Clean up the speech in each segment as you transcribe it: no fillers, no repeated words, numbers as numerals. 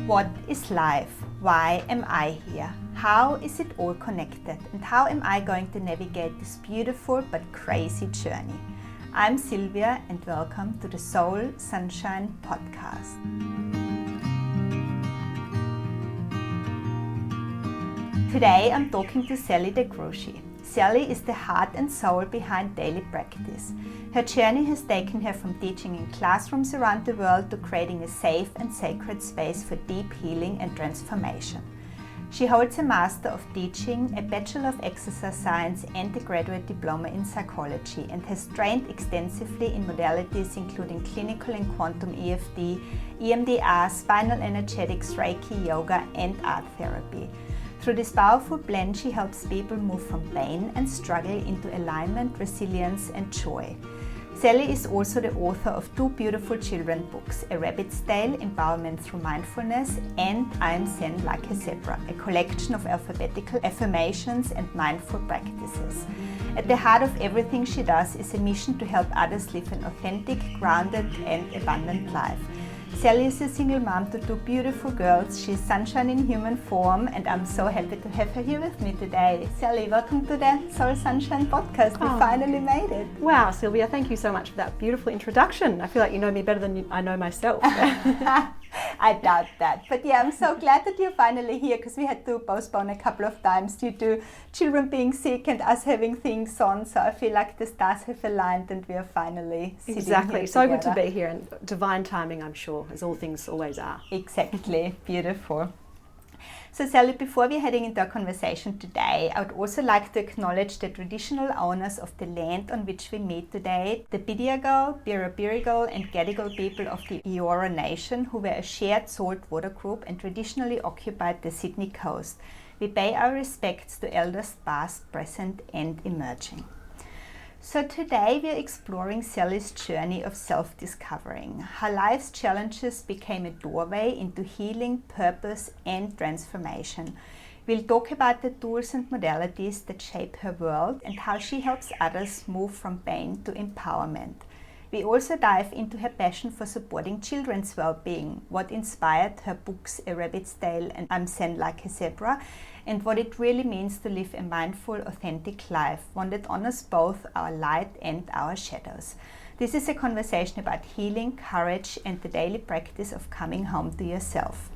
What is life? Why am I here? How is it all connected? And how am I going to navigate this beautiful but crazy journey? I'm Sylvia and welcome to the Soul Sunshine podcast. Today I'm talking to Sally de Gruchy. Sally is the heart and soul behind daily practice. Her journey has taken her from teaching in classrooms around the world to creating a safe and sacred space for deep healing and transformation. She holds a Master of Teaching, a Bachelor of Exercise Science and a Graduate Diploma in Psychology, and has trained extensively in modalities including clinical and quantum EFT, EMDR, spinal energetics, Reiki, yoga and art therapy. Through this powerful blend, she helps people move from pain and struggle into alignment, resilience and joy. Sally is also the author of two beautiful children's books, A Rabbit's Tale, Empowerment Through Mindfulness, and I Am Zen Like a Zebra, a collection of alphabetical affirmations and mindful practices. At the heart of everything she does is a mission to help others live an authentic, grounded and abundant life. Sally is a single mom to two beautiful girls. She's sunshine in human form and I'm so happy to have her here with me today. Sally, welcome to the Soul Sunshine podcast. We finally made it. Wow, Sylvia, thank you so much for that beautiful introduction. I feel like you know me better than I know myself. I doubt that. But yeah, I'm so glad that you're finally here because we had to postpone a couple of times due to children being sick and us having things on. So I feel like the stars have aligned and we are finally sitting Exactly. here So together. good to be here and divine timing, I'm sure, as all things always are. Exactly. Beautiful. So Sally, before we're heading into our conversation today, I would also like to acknowledge the traditional owners of the land on which we meet today, the Bidyagal, Birabirigal and Gadigal people of the Eora Nation, who were a shared salt water group and traditionally occupied the Sydney coast. We pay our respects to elders past, present and emerging. So today we are exploring Sally's journey of self-discovering, how life's challenges became a doorway into healing, purpose and transformation. We'll talk about the tools and modalities that shape her world and how she helps others move from pain to empowerment. We also dive into her passion for supporting children's well-being, what inspired her books A Rabbit's Tale and I'm Zen Like a Zebra, and what it really means to live a mindful, authentic life, one that honors both our light and our shadows. This is a conversation about healing, courage, and the daily practice of coming home to yourself.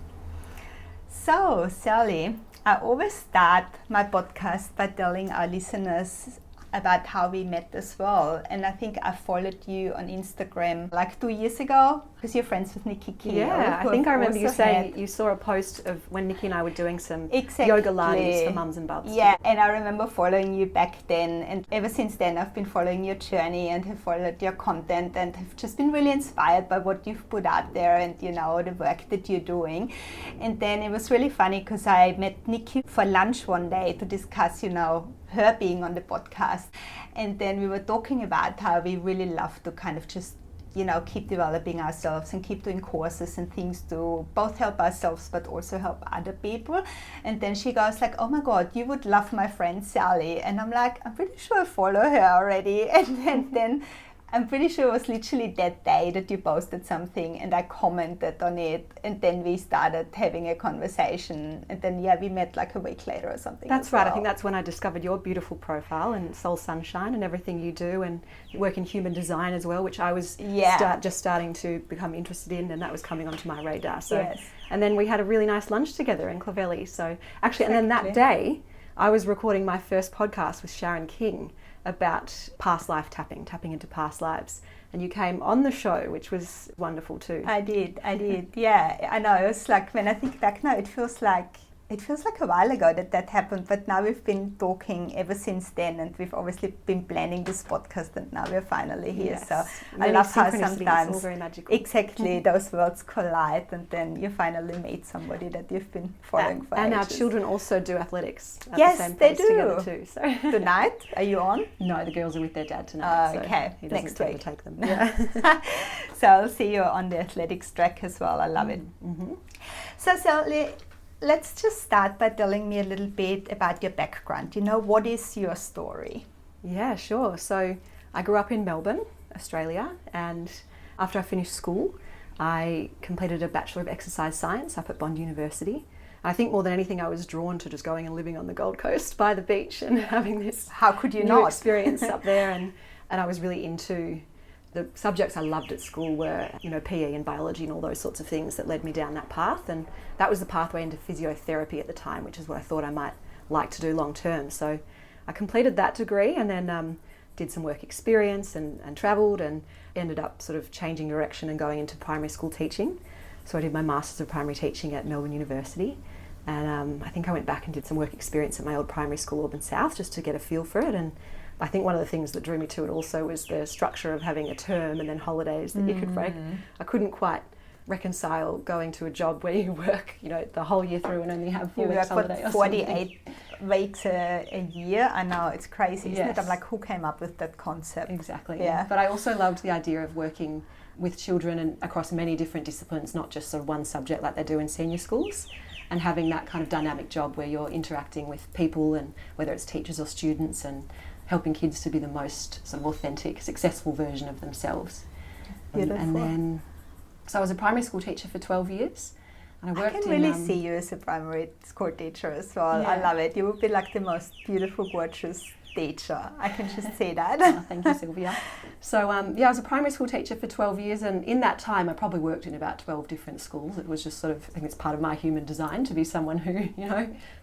So, Sally, I always start my podcast by telling our listeners about how we met as well. And I think I followed you on Instagram like 2 years ago because you're friends with Nikki Keogh. Yeah, I think I remember you saying you saw a post of when Nikki and I were doing some yoga laddis for mums and bubs. Yeah, and I remember following you back then. And ever since then, I've been following your journey and have followed your content and have just been really inspired by what you've put out there and, you know, the work that you're doing. And then it was really funny because I met Nikki for lunch one day to discuss, you know, her being on the podcast, and then we were talking about how we really love to kind of just, you know, keep developing ourselves and keep doing courses and things to both help ourselves but also help other people. And then she goes like, oh my god, you would love my friend Sally. And I'm like, I'm pretty sure I follow her already. And then I'm pretty sure it was literally that day that you posted something and I commented on it, and then we started having a conversation, and then we met like a week later or something. That's right. I think that's when I discovered your beautiful profile and Soul Sunshine and everything you do, and you work in human design as well, which I was just starting to become interested in, and that was coming onto my radar. So, yes. And then we had a really nice lunch together in Clovelly. So actually, and then that day I was recording my first podcast with Sharon King about past life tapping into past lives, and you came on the show, which was wonderful too. I did. Yeah, I know. It was like, when I think back now, it feels like a while ago that happened, but now we've been talking ever since then, and we've obviously been planning this podcast, and now we're finally here. Yes. So Many I love how synchronicities, sometimes all very magical. Exactly those worlds collide, and then you finally meet somebody that you've been following for and ages. Our children also do athletics at yes, the same they pace do. together too. So Tonight, are you on? No, the girls are with their dad tonight. Okay, so he doesn't next tend week. to take them. Yeah. So I'll see you on the athletics track as well. I love it. Mm-hmm. So Sally, let's just start by telling me a little bit about your background. You know, what is your story? Yeah, sure. So I grew up in Melbourne, Australia, and after I finished school, I completed a Bachelor of Exercise Science up at Bond University. I think more than anything I was drawn to just going and living on the Gold Coast by the beach and having this how could you new not experience up there, and I was really into the subjects I loved at school were, PE and biology and all those sorts of things that led me down that path, and that was the pathway into physiotherapy at the time, which is what I thought I might like to do long term. So I completed that degree and then did some work experience and travelled and ended up sort of changing direction and going into primary school teaching. So I did my Masters of Primary Teaching at Melbourne University, and I think I went back and did some work experience at my old primary school, Auburn South, just to get a feel for it. And I think one of the things that drew me to it also was the structure of having a term and then holidays that you could break. I couldn't quite reconcile going to a job where you work, the whole year through and only have 4 weeks holiday. 48 weeks a year. I know, it's crazy, isn't Yes. it? I'm like, who came up with that concept? Exactly. Yeah. But I also loved the idea of working with children and across many different disciplines, not just sort of one subject like they do in senior schools, and having that kind of dynamic job where you're interacting with people, and whether it's teachers or students, and helping kids to be the most sort of authentic, successful version of themselves. Beautiful. And then, so I was a primary school teacher for 12 years. And I worked can really see you as a primary school teacher as well. Yeah. I love it. You would be like the most beautiful, gorgeous teacher. I can just see that. Oh, thank you, Sylvia. So, I was a primary school teacher for 12 years, and in that time I probably worked in about 12 different schools. It was just sort of, I think it's part of my human design to be someone who,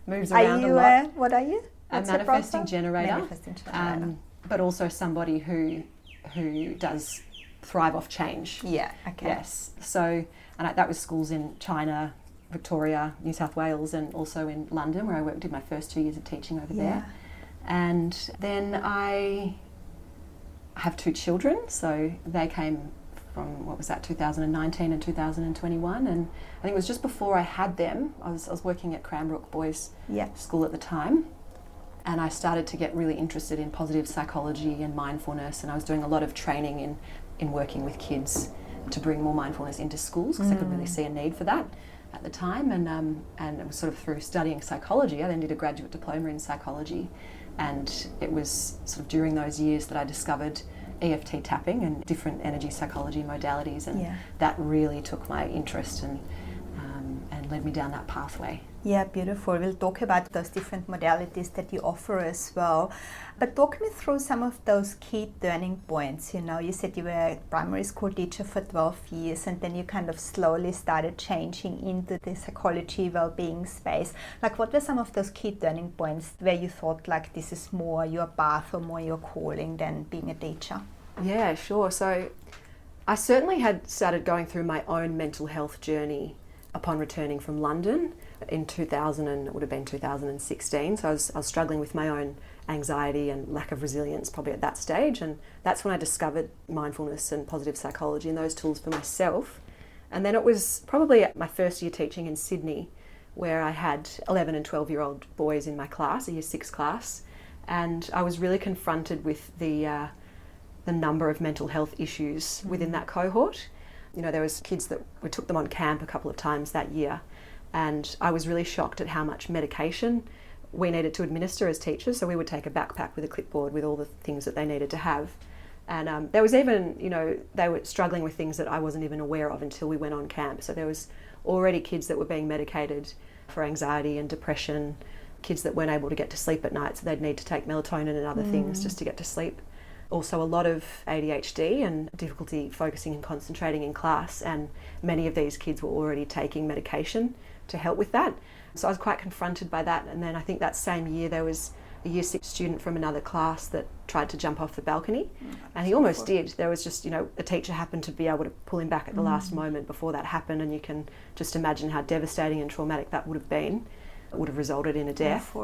moves around a lot. What are you? A manifesting generator. Manifesting generator. But also somebody who does thrive off change. Yeah, okay. Yes. So, that was schools in China, Victoria, New South Wales, and also in London, where I did my first 2 years of teaching over there. And then I have 2 children, so they came from, 2019 and 2021, and I think it was just before I had them, I was working at Cranbrook Boys School at the time, and I started to get really interested in positive psychology and mindfulness, and I was doing a lot of training in working with kids to bring more mindfulness into schools, because I could really see a need for that at the time, and it was sort of through studying psychology. I then did a graduate diploma in psychology, and it was sort of during those years that I discovered EFT tapping and different energy psychology modalities, and that really took my interest and led me down that pathway. Yeah, beautiful. We'll talk about those different modalities that you offer as well. But talk me through some of those key turning points. You said you were a primary school teacher for 12 years, and then you kind of slowly started changing into the psychology, well-being space. Like, what were some of those key turning points where you thought, like, this is more your path or more your calling than being a teacher? Yeah, sure. So I certainly had started going through my own mental health journey upon returning from London in 2000, and it would have been 2016. So I was struggling with my own anxiety and lack of resilience probably at that stage, and that's when I discovered mindfulness and positive psychology and those tools for myself. And then it was probably at my first year teaching in Sydney, where I had 11 and 12-year-old boys in my class, a year 6 class, and I was really confronted with the number of mental health issues within that cohort. There was kids that we took them on camp a couple of times that year, and I was really shocked at how much medication we needed to administer as teachers. So we would take a backpack with a clipboard with all the things that they needed to have. And there was even, they were struggling with things that I wasn't even aware of until we went on camp. So there was already kids that were being medicated for anxiety and depression, kids that weren't able to get to sleep at night, so they'd need to take melatonin and other things just to get to sleep. Also a lot of ADHD and difficulty focusing and concentrating in class, and many of these kids were already taking medication to help with that. So I was quite confronted by that. And then I think that same year there was a year 6 student from another class that tried to jump off the balcony, and he almost did. There was just, a teacher happened to be able to pull him back at the last moment before that happened, and you can just imagine how devastating and traumatic that would have been. It would have resulted in a death.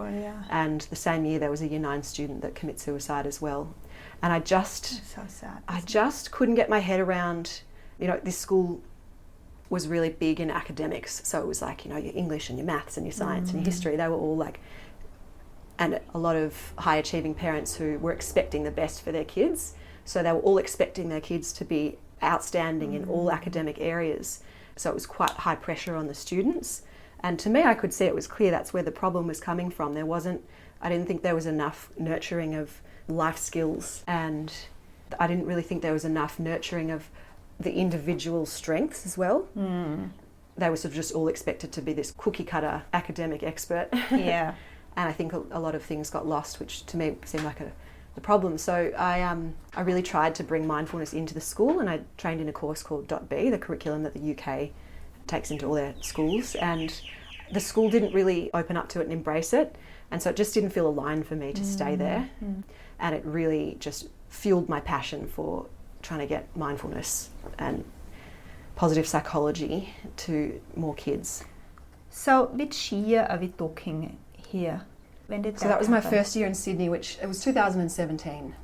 And the same year there was a year 9 student that committed suicide as well. And I just couldn't get my head around, this school was really big in academics. So it was like, your English and your maths and your science and your history, they were all like, and a lot of high achieving parents who were expecting the best for their kids. So they were all expecting their kids to be outstanding in all academic areas. So it was quite high pressure on the students. And to me, I could see it was clear that's where the problem was coming from. I didn't think there was enough nurturing of life skills, and I didn't really think there was enough nurturing of the individual strengths as well. They were sort of just all expected to be this cookie cutter academic expert. Yeah. And I think a lot of things got lost, which to me seemed like the problem. So I really tried to bring mindfulness into the school, and I trained in a course called .B, the curriculum that the UK takes into all their schools. And the school didn't really open up to it and embrace it. And so it just didn't feel aligned for me to stay there. And it really just fueled my passion for trying to get mindfulness and positive psychology to more kids. So which year are we talking here? When did So that was my first year in Sydney, which it was 2017.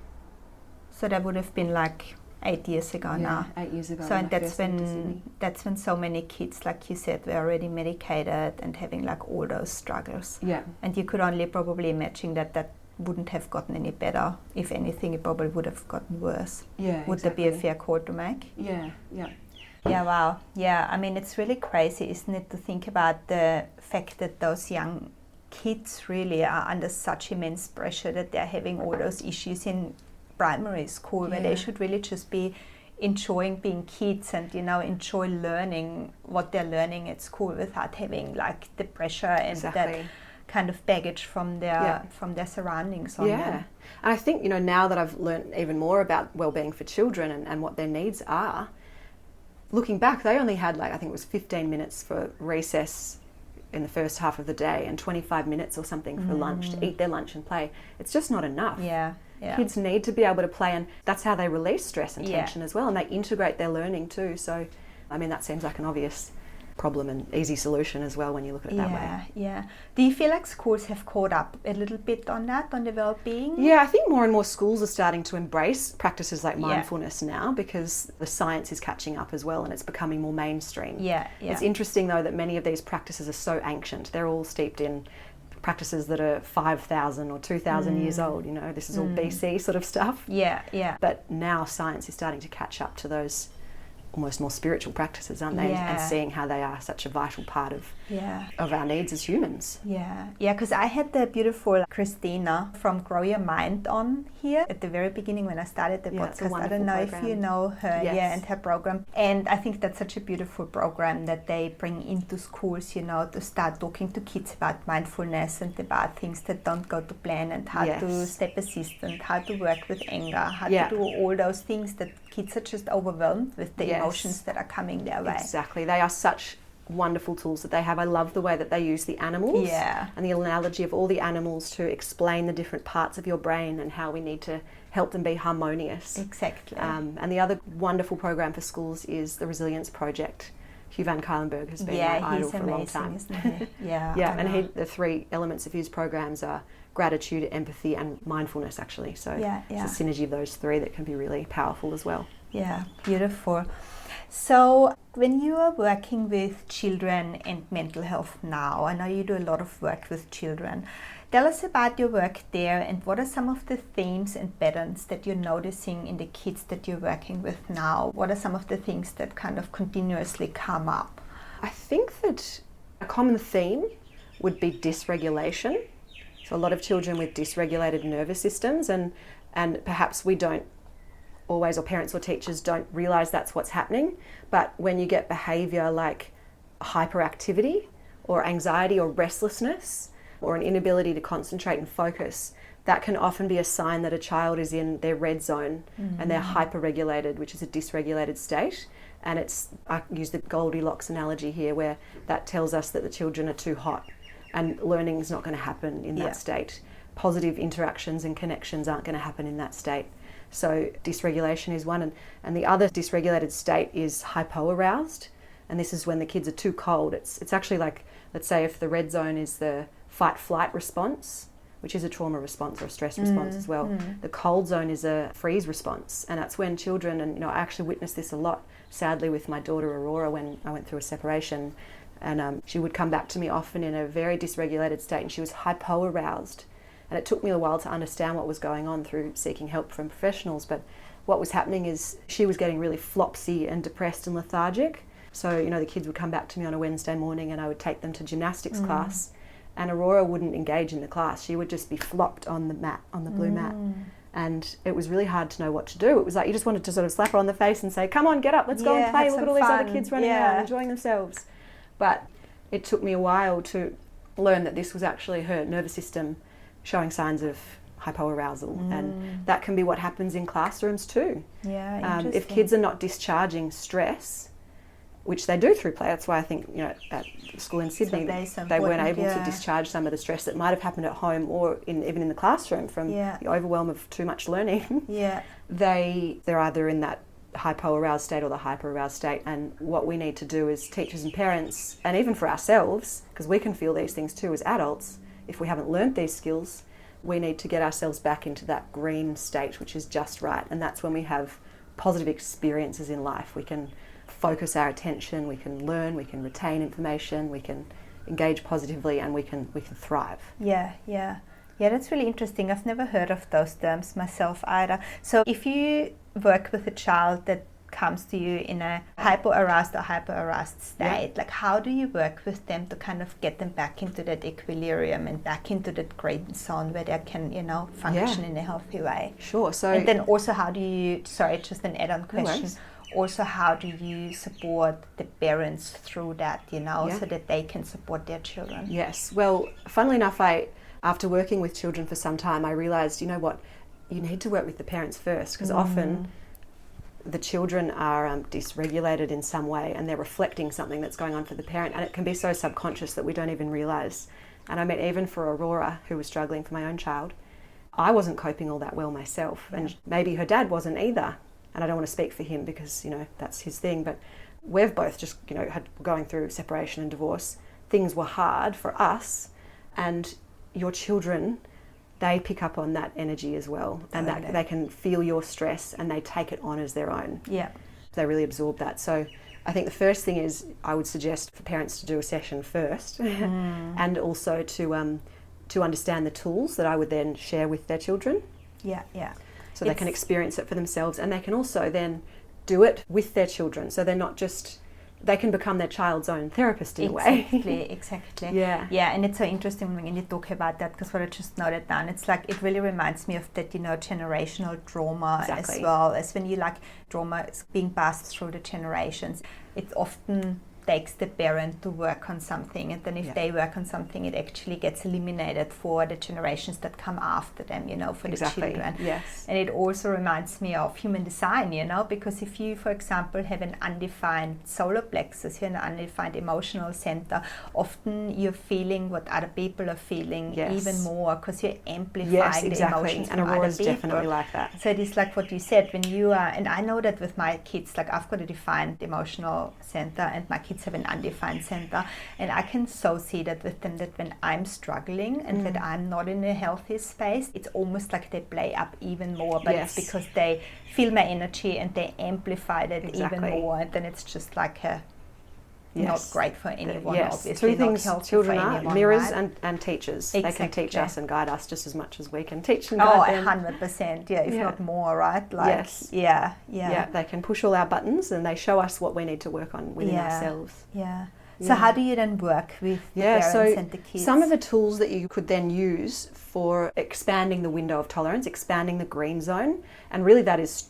So that would have been like 8 years ago now. 8 years ago. So and that's when so many kids, like you said, were already medicated and having like all those struggles. Yeah. And you could only probably imagine that wouldn't have gotten any better. If anything, it probably would have gotten worse. Yeah. Would there be a fair call to make? Yeah. Yeah, wow. Yeah, I mean, it's really crazy, isn't it, to think about the fact that those young kids really are under such immense pressure that they're having all those issues in primary school where they should really just be enjoying being kids and, enjoy learning what they're learning at school without having like the pressure and that kind of baggage from their surroundings on them. And I think, now that I've learned even more about wellbeing for children and what their needs are, looking back, they only had I think it was 15 minutes for recess in the first half of the day and 25 minutes or something for lunch to eat their lunch and play. It's just not enough. Yeah. Kids need to be able to play, and that's how they release stress and tension as well, and they integrate their learning too. So, I mean, that seems like an obvious problem and easy solution as well when you look at it that way. Yeah. Do you feel like schools have caught up a little bit on that, on the well-being? Yeah, I think more and more schools are starting to embrace practices like mindfulness now, because the science is catching up as well and it's becoming more mainstream. Yeah. It's interesting though that many of these practices are so ancient. They're all steeped in practices that are 5,000 or 2,000 years old. This is all BC sort of stuff. Yeah. But now science is starting to catch up to those almost more spiritual practices, aren't they? And seeing how they are such a vital part of our needs as humans. Yeah, because I had the beautiful Christina from Grow Your Mind on here at the very beginning when I started the podcast. I don't know if you know her, and her program. And I think that's such a beautiful program that they bring into schools, to start talking to kids about mindfulness and about things that don't go to plan and how to stay persistent, how to work with anger, how to do all those things that kids are just overwhelmed with the emotions that are coming their way. Exactly. They are such wonderful tools that they have. I love the way that they use the animals and the analogy of all the animals to explain the different parts of your brain and how we need to help them be harmonious. Exactly. And the other wonderful program for schools is the Resilience Project. Hugh van Cuylenberg has been my idol for a long time. Isn't he? The 3 elements of his programs are gratitude, empathy and mindfulness actually. So it's a synergy of those 3 that can be really powerful as well. Yeah, beautiful. So when you are working with children and mental health now, I know you do a lot of work with children. Tell us about your work there and what are some of the themes and patterns that you're noticing in the kids that you're working with now? What are some of the things that kind of continuously come up? I think that a common theme would be dysregulation. So a lot of children with dysregulated nervous systems and perhaps we don't always, or parents or teachers don't realise that's what's happening. But when you get behaviour like hyperactivity or anxiety or restlessness or an inability to concentrate and focus, that can often be a sign that a child is in their red zone and they're hyper-regulated, which is a dysregulated state. And I use the Goldilocks analogy here where that tells us that the children are too hot and learning is not going to happen in that state. Positive interactions and connections aren't going to happen in that state. So dysregulation is one, and the other dysregulated state is hypo-aroused, and this is when the kids are too cold. It's actually like, let's say if the red zone is the fight-flight response, which is a trauma response or a stress response as well. The cold zone is a freeze response, and that's when children, and I actually witnessed this a lot, sadly, with my daughter Aurora when I went through a separation, and she would come back to me often in a very dysregulated state, and she was hypo-aroused. And it took me a while to understand what was going on through seeking help from professionals. But what was happening is she was getting really flopsy and depressed and lethargic. So, the kids would come back to me on a Wednesday morning and I would take them to gymnastics class. And Aurora wouldn't engage in the class. She would just be flopped on the mat, on the blue mat. And it was really hard to know what to do. It was like you just wanted to sort of slap her on the face and say, come on, get up, let's go and play. Look at all these other kids running around, enjoying themselves. But it took me a while to learn that this was actually her nervous system showing signs of hypo-arousal. And that can be what happens in classrooms too. If kids are not discharging stress, which they do through play. That's why I think, at school in Sydney, they weren't able to discharge some of the stress that might have happened at home or even in the classroom from the overwhelm of too much learning. They're either in that hypo-aroused state or the hyper-aroused state. And what we need to do as teachers and parents, and even for ourselves, because we can feel these things too as adults, if we haven't learned these skills, we need to get ourselves back into that green state, which is just right. And that's when we have positive experiences in life. We can focus our attention, we can learn, we can retain information, we can engage positively, and we can thrive. Yeah, that's really interesting. I've never heard of those terms myself either. So if you work with a child that comes to you in a hypo-aroused or hyper-aroused state, like how do you work with them to kind of get them back into that equilibrium and back into that green zone where they can, function in a healthy way? Sure. So, and then also how do you, just an add-on question, also how do you support the parents through that, so that they can support their children? Yes. Well, funnily enough, after working with children for some time, I realised, you need to work with the parents first, because often the children are dysregulated in some way and they're reflecting something that's going on for the parent, and it can be so subconscious that we don't even realise. And I mean, even for Aurora, who was struggling for my own child, I wasn't coping all that well myself, and maybe her dad wasn't either. And I don't want to speak for him because, that's his thing, but we've both just, had going through separation and divorce. Things were hard for us, and your children, they pick up on that energy as well, and that they can feel your stress and they take it on as their own. They really absorb that. So I think the first thing is I would suggest for parents to do a session first and also to understand the tools that I would then share with their children. So they can experience it for themselves, and they can also then do it with their children. So they're not just, they can become their child's own therapist in a way. Exactly. Yeah, and it's so interesting when you talk about that, because what I just noted down, it's like, it really reminds me of that, generational trauma as well, as when trauma is being passed through the generations. It often takes the parent to work on something, and then if they work on something, it actually gets eliminated for the generations that come after them, for the children. And it also reminds me of human design, because if you, for example, have an undefined solar plexus, an undefined emotional center, often you're feeling what other people are feeling even more, because you're amplifying the emotions and Aurora's definitely like that. So it is like what you said, when you are, and I know that with my kids, like I've got a defined emotional center and my kids have an undefined center, and I can so see that with them, that when I'm struggling and that I'm not in a healthy space, it's almost like they play up even more, but it's because they feel my energy and they amplify that even more, and then it's just like not great for anyone, obviously. Two things children are, anyone, mirrors right? and teachers. They can teach us and guide us just as much as we can teach and guide them. 100%, if not more, right? Like, they can push all our buttons and they show us what we need to work on within ourselves. So how do you then work with the parents and the kids? Some of the tools that you could then use for expanding the window of tolerance, expanding the green zone, and really that is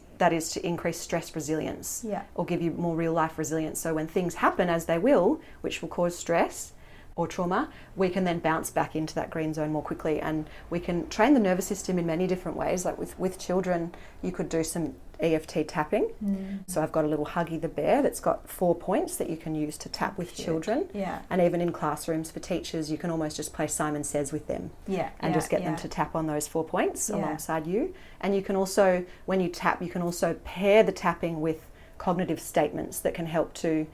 to increase stress resilience or give you more real life resilience. So when things happen, as they will, which will cause stress or trauma, we can then bounce back into that green zone more quickly, and we can train the nervous system in many different ways. Like with children, you could do some EFT tapping. So I've got a little Huggy the Bear that's got 4 points that you can use to tap with children. And even in classrooms for teachers, you can almost just play Simon Says with them and just get them to tap on those 4 points alongside you. And you can also, when you tap, you can also pair the tapping with cognitive statements that can help to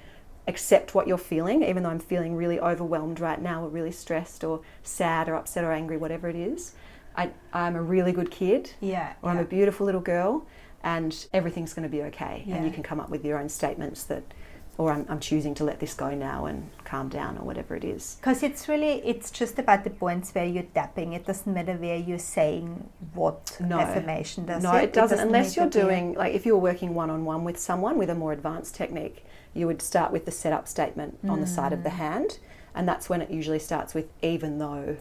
accept what you're feeling, even though I'm feeling really overwhelmed right now, or really stressed or sad or upset or angry, whatever it is. I'm a really good kid, or I'm a beautiful little girl, and everything's going to be okay. And you can come up with your own statements that, or I'm choosing to let this go now and calm down, or whatever it is. Because it's just about the points where you're tapping. It doesn't matter where you're saying what affirmation, does it? No, it doesn't unless you're doing, like if you're working one-on-one with someone with a more advanced technique, you would start with the setup statement on the side of the hand. And that's when it usually starts with even though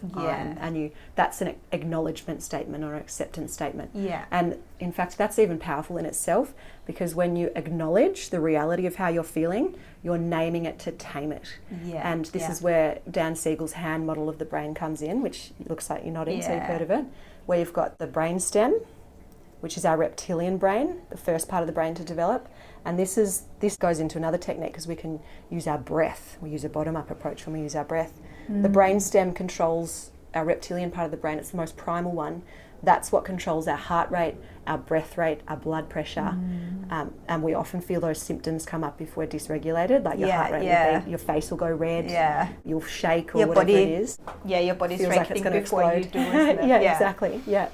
that's an acknowledgement statement or an acceptance statement. Yeah. And in fact, that's even powerful in itself, because when you acknowledge the reality of how you're feeling, you're naming it to tame it. Yeah. And this is where Dan Siegel's hand model of the brain comes in, which looks like you're nodding, so you've heard of it, where you've got the brain stem, which is our reptilian brain, the first part of the brain to develop. And this goes into another technique, because we can use our breath. We use a bottom-up approach when we use our breath. The brain stem controls our reptilian part of the brain. It's the most primal one. That's what controls our heart rate, our breath rate, our blood pressure. And we often feel those symptoms come up if we're dysregulated, like your heart rate will be, your face will go red, you'll shake or whatever it is. Yeah, your body's feels like it's going to explode. You do, isn't it? Exactly. Yeah.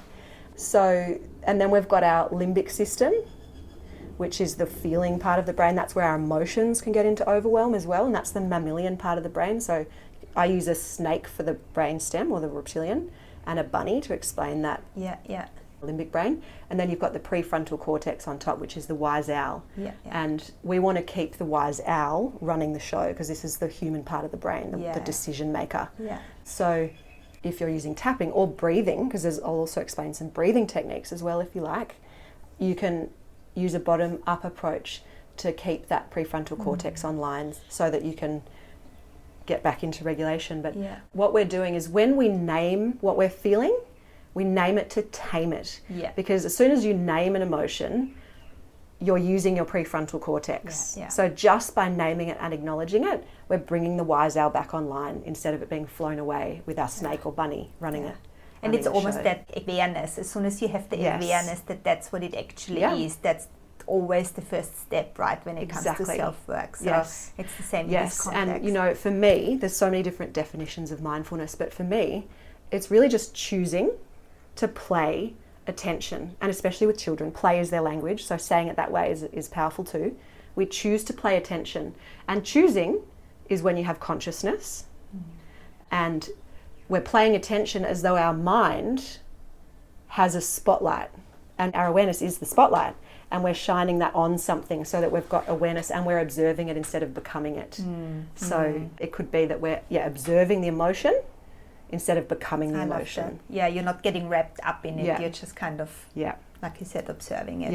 So, and then we've got our limbic system, which is the feeling part of the brain. That's where our emotions can get into overwhelm as well, and that's the mammalian part of the brain. So I use a snake for the brain stem, or the reptilian, and a bunny to explain that limbic brain. And then you've got the prefrontal cortex on top, which is the wise owl. And we want to keep the wise owl running the show, because this is the human part of the brain, the decision maker. So if you're using tapping or breathing, because I'll also explain some breathing techniques as well if you like, you can use a bottom-up approach to keep that prefrontal cortex online, so that you can get back into regulation. But what we're doing is, when we name what we're feeling, we name it to tame it. Because as soon as you name an emotion, you're using your prefrontal cortex. So just by naming it and acknowledging it, we're bringing the wise owl back online, instead of it being flown away with our snake or bunny running it. And it's almost that awareness. As soon as you have the awareness that that's what it actually is, that's always the first step, right, when it comes to self-work. So it's the same in this context. And for me, there's so many different definitions of mindfulness, but for me, it's really just choosing to play attention. And especially with children, play is their language, so saying it that way is powerful too. We choose to play attention. And choosing is when you have consciousness, and we're playing attention as though our mind has a spotlight, and our awareness is the spotlight, and we're shining that on something, so that we've got awareness and we're observing it instead of becoming it. So it could be that we're observing the emotion instead of becoming the emotion. Yeah, you're not getting wrapped up in it, you're just kind of, like you said, observing it.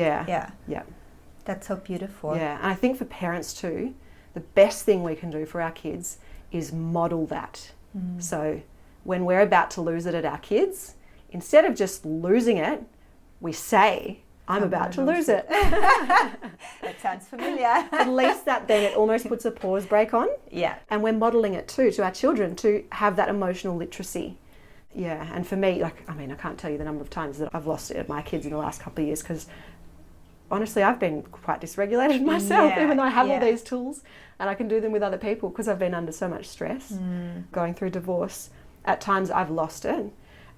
That's so beautiful. And I think for parents too, the best thing we can do for our kids is model that. So when we're about to lose it at our kids, instead of just losing it, we say, I'm about to lose it. That sounds familiar. At least that then it almost puts a pause break on. And we're modelling it too to our children, to have that emotional literacy. And for me, I can't tell you the number of times that I've lost it at my kids in the last couple of years, because honestly, I've been quite dysregulated myself, even though I have all these tools and I can do them with other people, because I've been under so much stress going through divorce. At times I've lost it,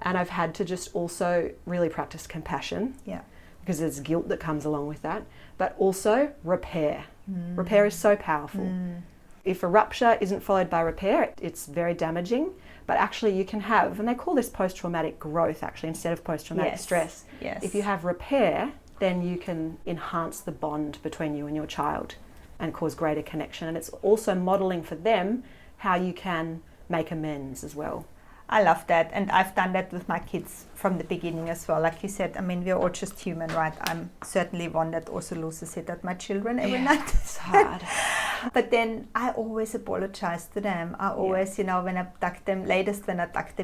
and I've had to just also really practice compassion, because there's guilt that comes along with that, but also repair. Repair is so powerful. If a rupture isn't followed by repair, it's very damaging, but actually you can have, and they call this post-traumatic growth actually, instead of post-traumatic stress. If you have repair, then you can enhance the bond between you and your child and cause greater connection. And it's also modelling for them how you can make amends as well. I love that, and I've done that with my kids from the beginning as well. Like you said, we're all just human, right? I'm certainly one that also loses it at my children every night. It's hard. But then I always apologize to them. I always, when I tuck them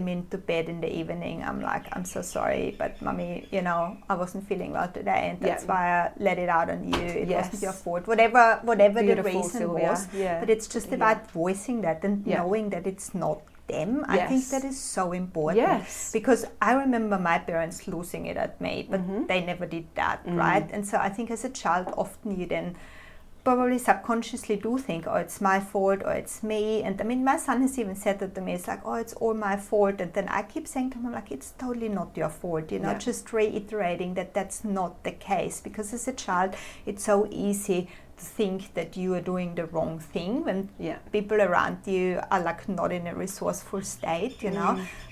into bed in the evening, I'm like, I'm so sorry, but mommy, I wasn't feeling well today, and that's why I let it out on you. It wasn't your fault. Whatever the reason Sylvia. Was. But it's just about voicing that and knowing that it's not them. I think that is so important, because I remember my parents losing it at me, but they never did that, right? And so I think as a child, often you then probably subconsciously do think, oh, it's my fault, or it's me. And my son has even said that to me, it's like, oh, it's all my fault. And then I keep saying to him, like, it's totally not your fault, just reiterating that that's not the case, because as a child it's so easy to think that you are doing the wrong thing when people around you are like not in a resourceful state,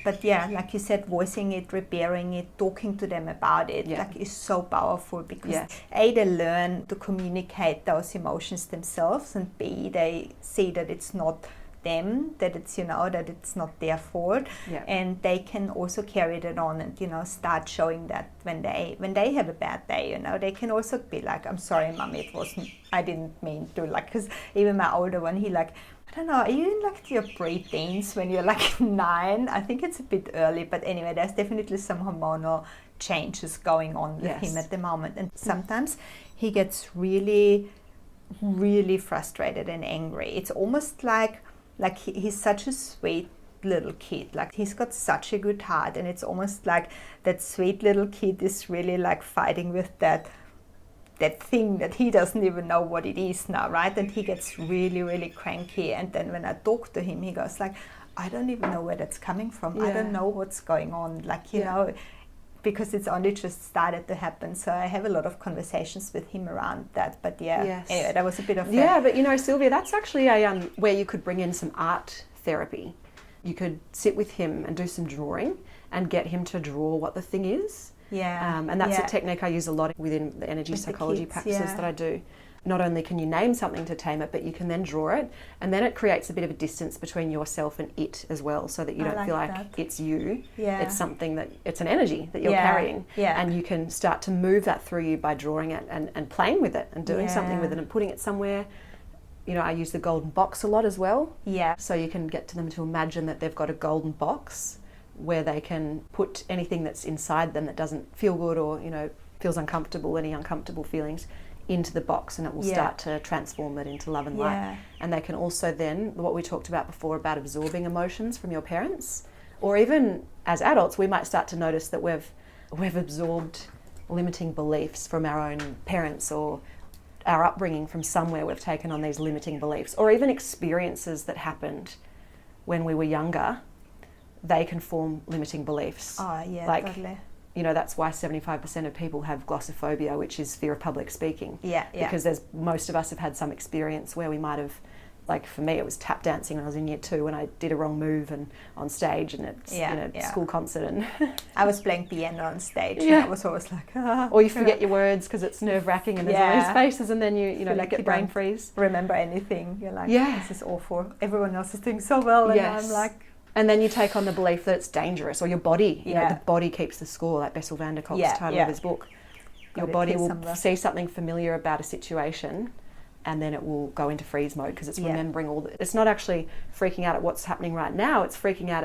But like you said, voicing it, repairing it, talking to them about it, is so powerful, because A, they learn to communicate those emotions themselves, and B, they see that it's not them, that it's, that it's not their fault. Yeah. And they can also carry that on and, start showing that when they have a bad day, they can also be like, I'm sorry, Mommy, I didn't mean to, like, because even my older one, he like, I don't know, are you in like your pre-teens when you're like 9? I think it's a bit early, but anyway, there's definitely some hormonal changes going on with him at the moment. And sometimes he gets really, really frustrated and angry. It's almost like he's such a sweet little kid. Like, he's got such a good heart, and it's almost like that sweet little kid is really like fighting with that thing that he doesn't even know what it is now, right? And he gets really, really cranky. And then when I talk to him, he goes like, I don't even know where that's coming from. I don't know what's going on. Like, you know, because it's only just started to happen. So I have a lot of conversations with him around that. But anyway, that was a bit of but Sylvia, that's actually a where you could bring in some art therapy. You could sit with him and do some drawing and get him to draw what the thing is. And that's a technique I use a lot within the energy psychology practices that I do. Not only can you name something to tame it, but you can then draw it, and then it creates a bit of a distance between yourself and it as well, so that you don't feel like it's you. It's something it's an energy that you're carrying, and you can start to move that through you by drawing it and playing with it and doing something with it and putting it somewhere. I use the golden box a lot as well. So you can get to them to imagine that they've got a golden box where they can put anything that's inside them that doesn't feel good or, feels uncomfortable, any uncomfortable feelings, into the box, and it will start to transform it into love and light. And they can also then, what we talked about before about absorbing emotions from your parents, or even as adults, we might start to notice that we've absorbed limiting beliefs from our own parents or our upbringing from somewhere. We've taken on these limiting beliefs, or even experiences that happened when we were younger. They can form limiting beliefs. Totally. That's why 75% of people have glossophobia, which is fear of public speaking. Because most of us have had some experience where we might have, like for me, it was tap dancing when I was in year 2 and I did a wrong move and on stage, and it's school concert, and I was playing piano on stage. And I was always like, or you forget your words because it's nerve-wracking and there's all these faces, and then you like get brain freeze. Remember anything? You're like, this is awful. Everyone else is doing so well, and I'm like. And then you take on the belief that it's dangerous, or your body, the body keeps the score, like Bessel van der Kolk's title of his book. Your body will see something familiar about a situation, and then it will go into freeze mode because it's remembering it's not actually freaking out at what's happening right now, it's freaking out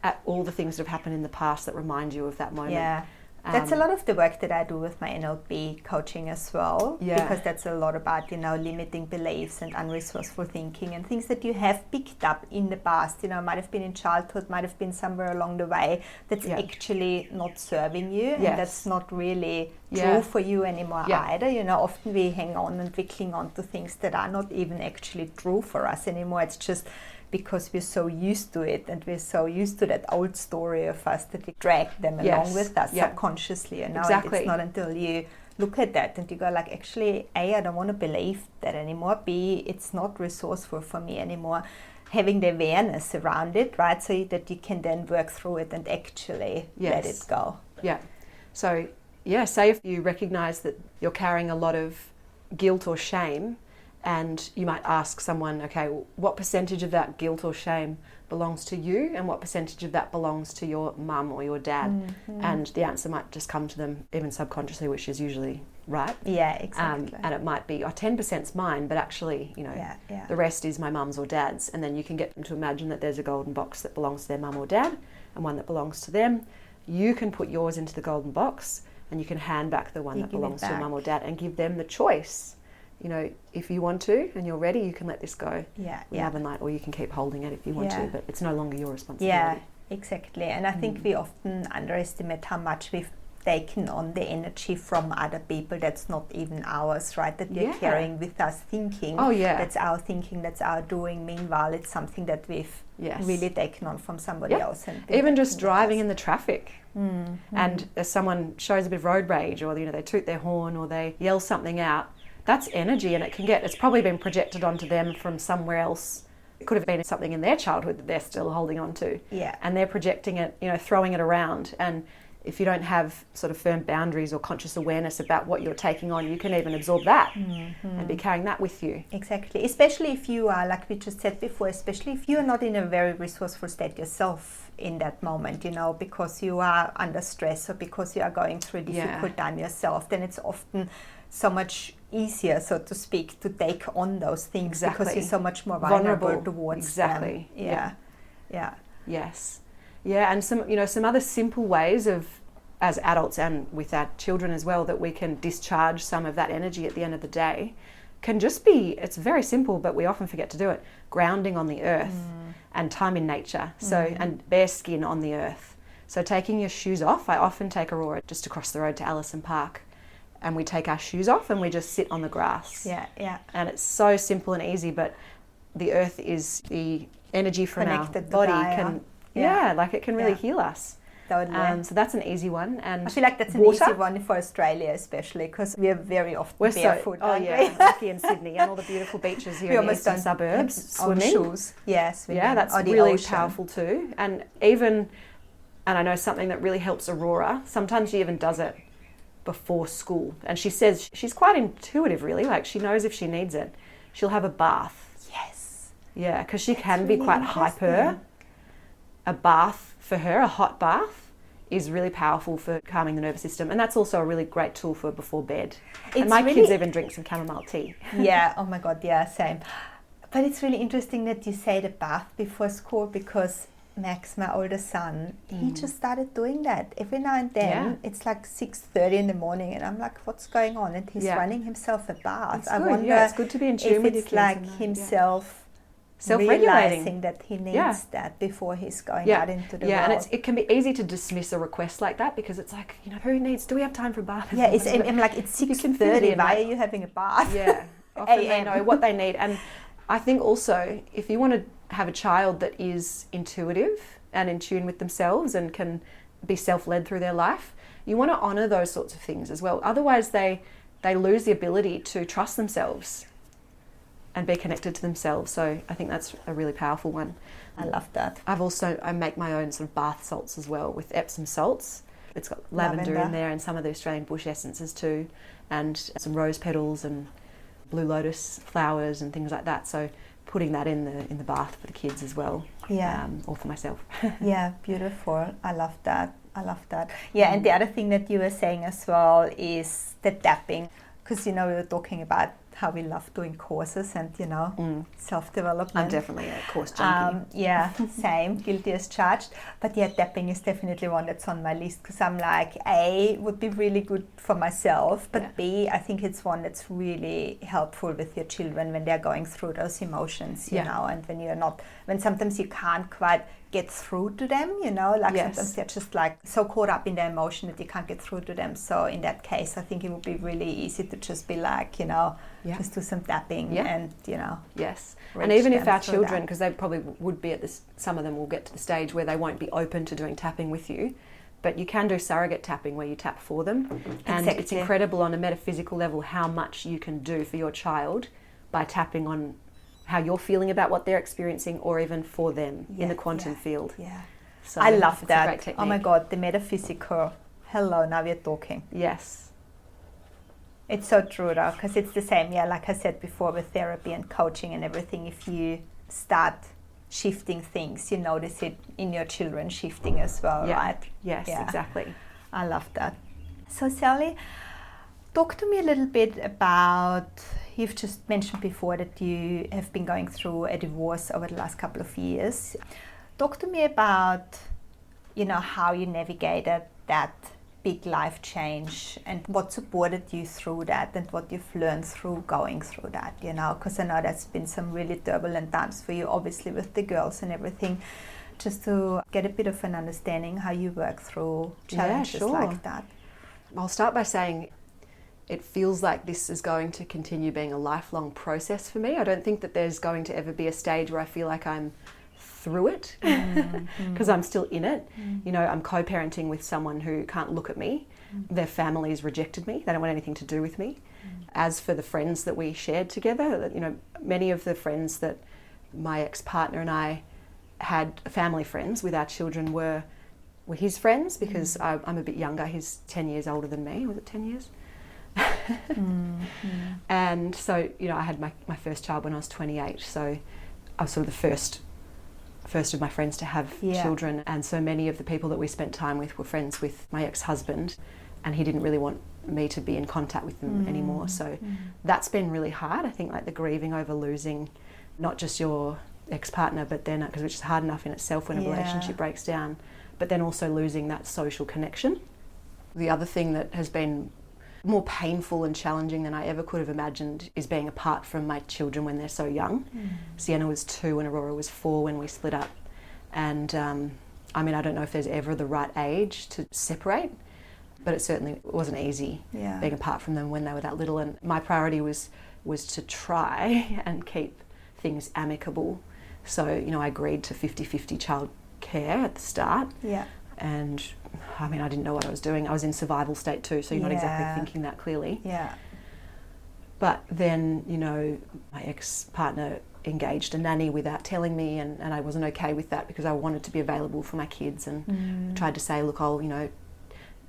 at all the things that have happened in the past that remind you of that moment. That's a lot of the work that I do with my NLP coaching as well, because that's a lot about, limiting beliefs and unresourceful thinking and things that you have picked up in the past, might have been in childhood, might have been somewhere along the way that's actually not serving you, and that's not really true for you anymore either. Often we hang on and we cling on to things that are not even actually true for us anymore. It's just because we're so used to it, and we're so used to that old story of us that we drag them along with us subconsciously. Exactly. It's not until you look at that and you go like, actually, A, I don't want to believe that anymore. B, it's not resourceful for me anymore. Having the awareness around it, right, so that you can then work through it and actually let it go. So, say if you recognise that you're carrying a lot of guilt or shame, and you might ask someone, okay, what percentage of that guilt or shame belongs to you, and what percentage of that belongs to your mum or your dad? Mm-hmm. And the answer might just come to them, even subconsciously, which is usually right. Yeah, exactly. And it might be, 10%'s mine, but actually, the rest is my mum's or dad's. And then you can get them to imagine that there's a golden box that belongs to their mum or dad, and one that belongs to them. You can put yours into the golden box, and you can hand back the one that belongs to your mum or dad, and give them the choice. If you want to and you're ready, you can let this go with love and light, or you can keep holding it if you want to, but it's no longer your responsibility. Yeah, exactly. And I think we often underestimate how much we've taken on the energy from other people that's not even ours, right? That we're carrying with us thinking. That's our thinking, that's our doing. Meanwhile, it's something that we've really taken on from somebody else. And even just driving in the traffic. And as someone shows a bit of road rage, or they toot their horn, or they yell something out, that's energy, and it's probably been projected onto them from somewhere else. It could have been something in their childhood that they're still holding on to. And they're projecting it, throwing it around. And if you don't have sort of firm boundaries or conscious awareness about what you're taking on, you can even absorb that and be carrying that with you. Exactly. Especially if you are, like we just said before, especially if you're not in a very resourceful state yourself in that moment, you know, because you are under stress or because you are going through a difficult time yourself, then it's often so much easier, so to speak, to take on those things because you're so much more vulnerable towards them. Yeah. Yes. Yeah, and some other simple ways of, as adults and with our children as well, that we can discharge some of that energy at the end of the day can just be, it's very simple, but we often forget to do it, grounding on the earth and time in nature, and bare skin on the earth. So taking your shoes off, I often take Aurora just across the road to Allison Park, and we take our shoes off and we just sit on the grass. And it's so simple and easy, but the earth is the energy from connected our body it can really heal us. Totally. So that's an easy one. And I feel like that's an easy one for Australia, especially because we are very often barefoot. Lucky in Sydney and all the beautiful beaches here in the eastern suburbs. Swimming. Shoes. Yes, that's really powerful too. And I know something that really helps Aurora. Sometimes she even does it before school, and she says she's quite intuitive, really. Like, she knows if she needs it, she'll have a bath. Yes. Yeah, because she can be quite hyper. A bath for her, a hot bath, is really powerful for calming the nervous system, and that's also a really great tool for before bed. And my kids even drink some chamomile tea. Yeah, oh my God, yeah, same. But it's really interesting that you say the bath before school, because Max, my older son, he just started doing that. Every now and then, it's like 6:30 in the morning, and I'm like, what's going on? And he's running himself a bath. I wonder it's good to be in tune with your kids. It's like himself realizing that he needs that before he's going out into the world. And it can be easy to dismiss a request like that, because it's like, you know, do we have time for a bath? Yeah, I'm like, it's 6:30, why are you having a bath? Yeah, often they know what they need. And I think also, if you want to have a child that is intuitive and in tune with themselves and can be self-led through their life, you want to honour those sorts of things as well. Otherwise, they lose the ability to trust themselves and be connected to themselves. So I think that's a really powerful one. I love that. I make my own sort of bath salts as well with Epsom salts. It's got lavender in there and some of the Australian bush essences too, and some rose petals and blue lotus flowers and things like that. So putting that in the bath for the kids as well, or for myself. Yeah, beautiful. I love that. Yeah, and the other thing that you were saying as well is the tapping, because, you know, we were talking about how we love doing courses and, you know, self-development. I'm definitely a course junkie. Same, guilty as charged. But yeah, tapping is definitely one that's on my list, because I'm like, A, would be really good for myself, but B, I think it's one that's really helpful with your children when they're going through those emotions, you know, and when sometimes you can't quite get through to them, you know, like sometimes they're just like so caught up in their emotion that you can't get through to them. So in that case, I think it would be really easy to just be like, you know, just do some tapping and, you know. Yes. And even if our children, because they probably would be some of them will get to the stage where they won't be open to doing tapping with you, but you can do surrogate tapping where you tap for them. And it's incredible on a metaphysical level how much you can do for your child by tapping on how you're feeling about what they're experiencing, or even for them in the quantum field. Yeah. So I love that. Oh my God, the metaphysical. Hello, now we're talking. Yes. It's so true though, because it's the same, like I said before, with therapy and coaching and everything. If you start shifting things, you notice it in your children shifting as well, right? Yes, exactly. I love that. So Sally, talk to me a little bit about, you've just mentioned before that you have been going through a divorce over the last couple of years. Talk to me about, you know, how you navigated that big life change and what supported you through that and what you've learned through going through that, you know, because I know that's been some really turbulent times for you, obviously with the girls and everything, just to get a bit of an understanding how you work through challenges like that. I'll start by saying it feels like this is going to continue being a lifelong process for me. I don't think that there's going to ever be a stage where I feel like I'm through it, because I'm still in it. You know, I'm co-parenting with someone who can't look at me. Their families rejected me. They don't want anything to do with me. As for the friends that we shared together, you know, many of the friends that my ex-partner and I had, family friends with our children, were were his friends because I'm a bit younger. He's 10 years older than me. Was it 10 years? And so, you know, I had my first child when I was 28. So I was sort of the first of my friends to have children. And so many of the people that we spent time with were friends with my ex-husband, and he didn't really want me to be in contact with them anymore. So that's been really hard. I think like the grieving over losing not just your ex-partner, but then, because which is hard enough in itself when a relationship breaks down, but then also losing that social connection. The other thing that has been more painful and challenging than I ever could have imagined is being apart from my children when they're so young. Sienna was 2 and Aurora was 4 when we split up. And I mean, I don't know if there's ever the right age to separate, but it certainly wasn't easy being apart from them when they were that little. And my priority was to try and keep things amicable. So, you know, I agreed to 50-50 child care at the start. And I mean, I didn't know what I was doing. I was in survival state too, so you're not exactly thinking that clearly. But then, you know, my ex-partner engaged a nanny without telling me, and I wasn't okay with that because I wanted to be available for my kids, and tried to say, look, I'll, you know,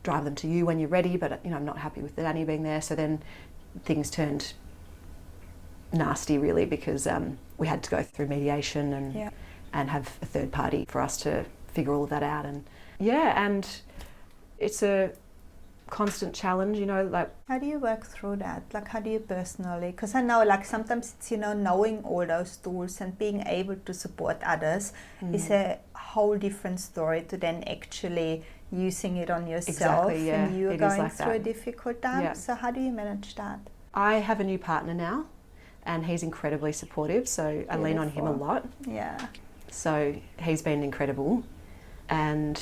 drive them to you when you're ready, but, you know, I'm not happy with the nanny being there. So then things turned nasty really, because we had to go through mediation and have a third party for us to figure all of that out. And and it's a constant challenge, you know, like... How do you work through that? Like, how do you personally... Because I know, like, sometimes it's, you know, knowing all those tools and being able to support others is a whole different story to then actually using it on yourself when you're going through a difficult time. So how do you manage that? I have a new partner now, and he's incredibly supportive, so I lean on him a lot. So he's been incredible, and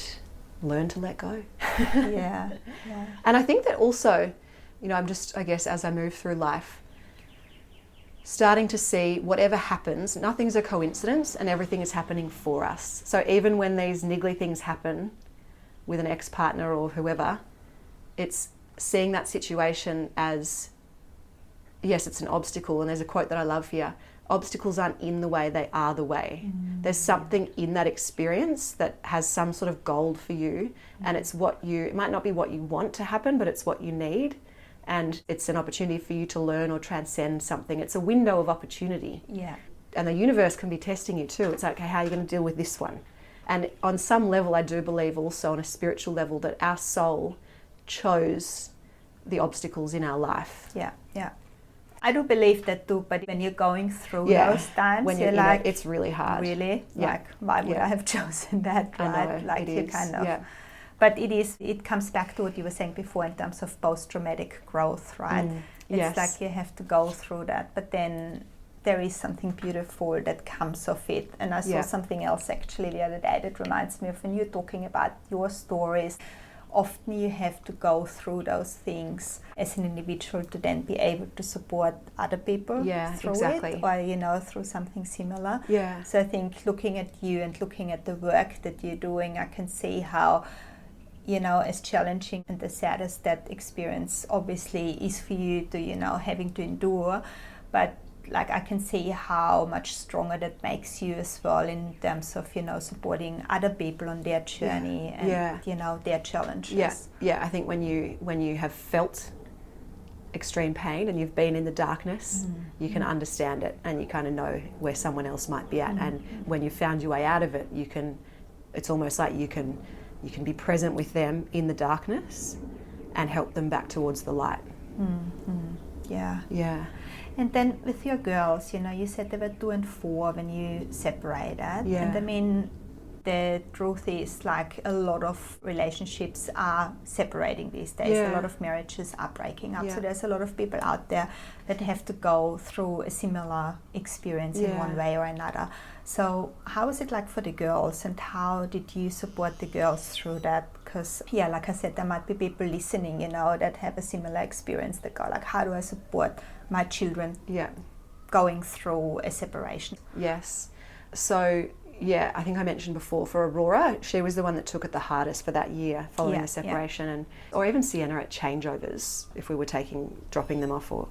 learn to let go. And I think that also, you know, I'm just, I guess, as I move through life, starting to see whatever happens, nothing's a coincidence and everything is happening for us. So even when these niggly things happen with an ex-partner or whoever, it's seeing that situation as, yes, it's an obstacle. And there's a quote that I love here: obstacles aren't in the way, they are the way. There's something in that experience that has some sort of gold for you, and it's what you, it might not be what you want to happen, but it's what you need, and it's an opportunity for you to learn or transcend something. It's a window of opportunity. And the universe can be testing you too. It's like, okay, how are you going to deal with this one? And on some level, I do believe also on a spiritual level that our soul chose the obstacles in our life. I do believe that too, but when you're going through those times, when you're like, it's really hard. Really? Like, why would I have chosen that, right? I know, like, you is. kind of... But it comes back to what you were saying before in terms of post-traumatic growth, right? It's like you have to go through that, but then there is something beautiful that comes of it. And I saw something else actually the other day that reminds me of when you're talking about your stories. Often you have to go through those things as an individual to then be able to support other people through it, or, you know, through something similar. So I think looking at you and looking at the work that you're doing, I can see how, you know, as challenging and as sad as that experience obviously is for you to, you know, having to endure, but like I can see how much stronger that makes you as well in terms of, you know, supporting other people on their journey and you know, their challenges. I think when you have felt extreme pain and you've been in the darkness, you can understand it, and you kind of know where someone else might be at. And when you've found your way out of it, you can, it's almost like you can be present with them in the darkness and help them back towards the light. And then with your girls, you know, you said they were 2 and 4 when you separated. And I mean, the truth is, like, a lot of relationships are separating these days. A lot of marriages are breaking up. So there's a lot of people out there that have to go through a similar experience in one way or another. So how was it like for the girls, and how did you support the girls through that? Because, like I said, there might be people listening, you know, that have a similar experience that go like, how do I support my children going through a separation? So I think I mentioned before, for Aurora, she was the one that took it the hardest for that year following the separation, and or even Sienna at changeovers, if we were dropping them off or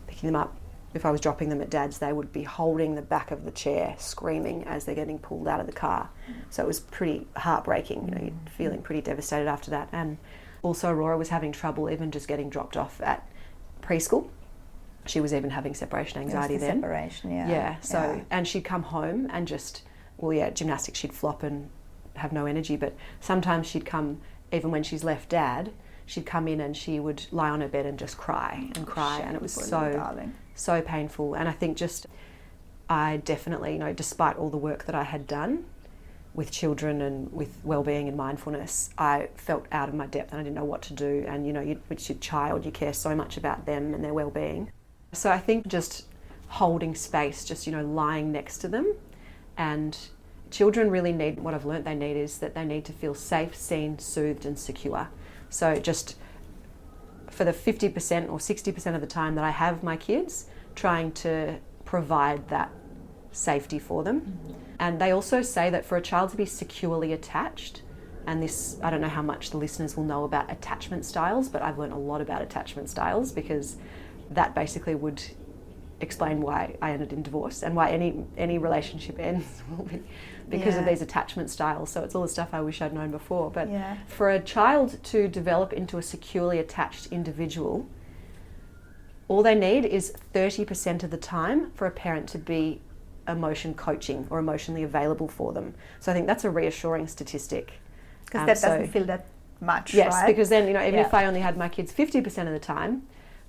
picking them up. if I was dropping them at Dad's, they would be holding the back of the chair, screaming as they're getting pulled out of the car. So it was pretty heartbreaking, you're feeling pretty devastated after that. And also Aurora was having trouble even just getting dropped off at preschool. She was even having separation anxiety then. Separation, yeah. Yeah, so, and she'd come home and just, gymnastics, she'd flop and have no energy, but sometimes she'd come, even when she's left Dad, she'd come in and she would lie on her bed and just cry and cry, and it was so painful. And I think I definitely, despite all the work that I had done with children and with wellbeing and mindfulness, I felt out of my depth and I didn't know what to do. And with your child, you care so much about them and their wellbeing. So I think just holding space, just lying next to them. And children really need, what I've learnt they need is that they need to feel safe, seen, soothed and secure. So just for the 50% or 60% of the time that I have my kids, trying to provide that safety for them. And they also say that for a child to be securely attached, and this, I don't know how much the listeners will know about attachment styles, but I've learned a lot about attachment styles, because that basically would explain why I ended in divorce and why any relationship ends will be because of these attachment styles. So it's all the stuff I wish I'd known before. But for a child to develop into a securely attached individual, all they need is 30% of the time for a parent to be emotion coaching or emotionally available for them. So I think that's a reassuring statistic. Because that doesn't feel that much, yes, right? Because then, even if I only had my kids 50% of the time,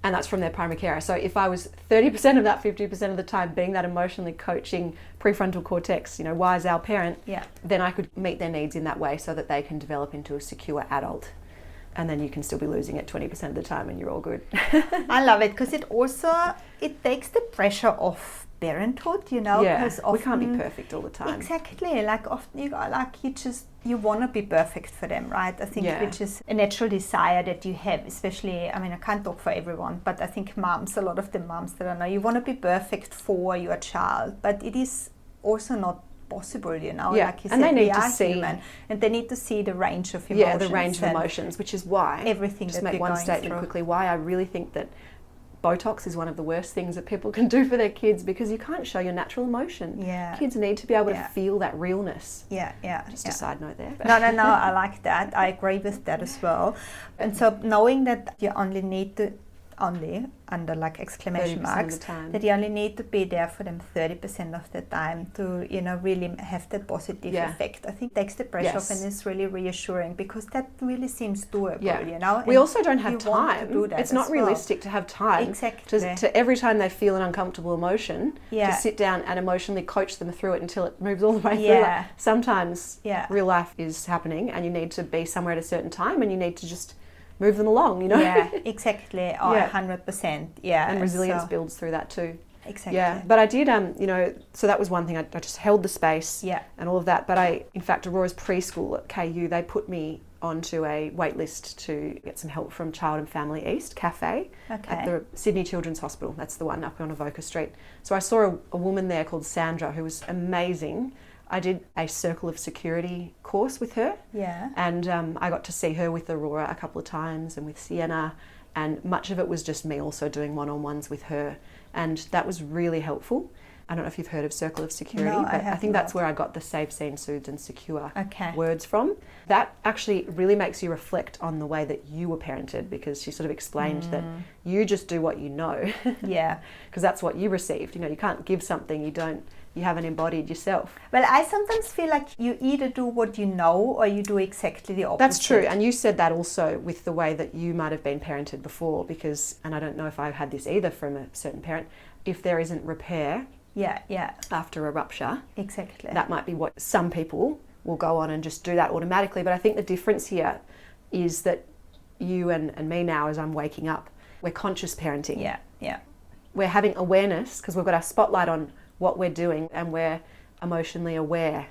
and that's from their primary carer. So if I was 30% of that 50% of the time being that emotionally coaching prefrontal cortex, wise our parent, then I could meet their needs in that way so that they can develop into a secure adult. And then you can still be losing it 20% of the time and you're all good. I love it, because it takes the pressure off parenthood, because we can't be perfect all the time. Exactly. Like often you want to be perfect for them, right? I think which is a natural desire that you have, especially, I can't talk for everyone, but I think moms, a lot of the moms that I know, you want to be perfect for your child, but it is also not possible, like you said, and they need to see, human, and they need to see the range of emotions. The range of emotions, which is why, everything just that make one statement quickly, why I really think that Botox is one of the worst things that people can do for their kids, because you can't show your natural emotion. Kids need to be able to feel that realness. Just a side note there. No, I like that. I agree with that as well. And so knowing that you only need to, under like exclamation marks, that you only need to be there for them 30% of the time to, really have that positive effect. I think takes the pressure off, and is really reassuring, because that really seems doable, We also don't have time. It's not realistic to have time. Exactly. To every time they feel an uncomfortable emotion, to sit down and emotionally coach them through it until it moves all the way through. Like, sometimes real life is happening and you need to be somewhere at a certain time and you need to just move them along, Yeah, exactly. 100%. Yeah. And resilience builds through that too. Exactly. Yeah, but I did, so that was one thing. I just held the space and all of that. But in fact, Aurora's preschool at KU, they put me onto a wait list to get some help from Child and Family East Cafe at the Sydney Children's Hospital. That's the one up on Avoca Street. So I saw a woman there called Sandra who was amazing. I did a Circle of Security course with her. And I got to see her with Aurora a couple of times and with Sienna, and much of it was just me also doing one-on-ones with her, and that was really helpful. I don't know if you've heard of Circle of Security, but I think that's where I got the safe, seen, soothed and secure words from. That actually really makes you reflect on the way that you were parented, because she sort of explained that you just do what you know. Because that's what you received. You can't give something you haven't embodied yourself. Well, I sometimes feel like you either do what you know or you do exactly the opposite. That's true, and you said that also with the way that you might have been parented before, because, and I don't know if I've had this either from a certain parent, if there isn't repair after a rupture, that might be what some people will go on and just do that automatically. But I think the difference here is that you and me now, as I'm waking up, we're conscious parenting. We're having awareness because we've got our spotlight on what we're doing and we're emotionally aware.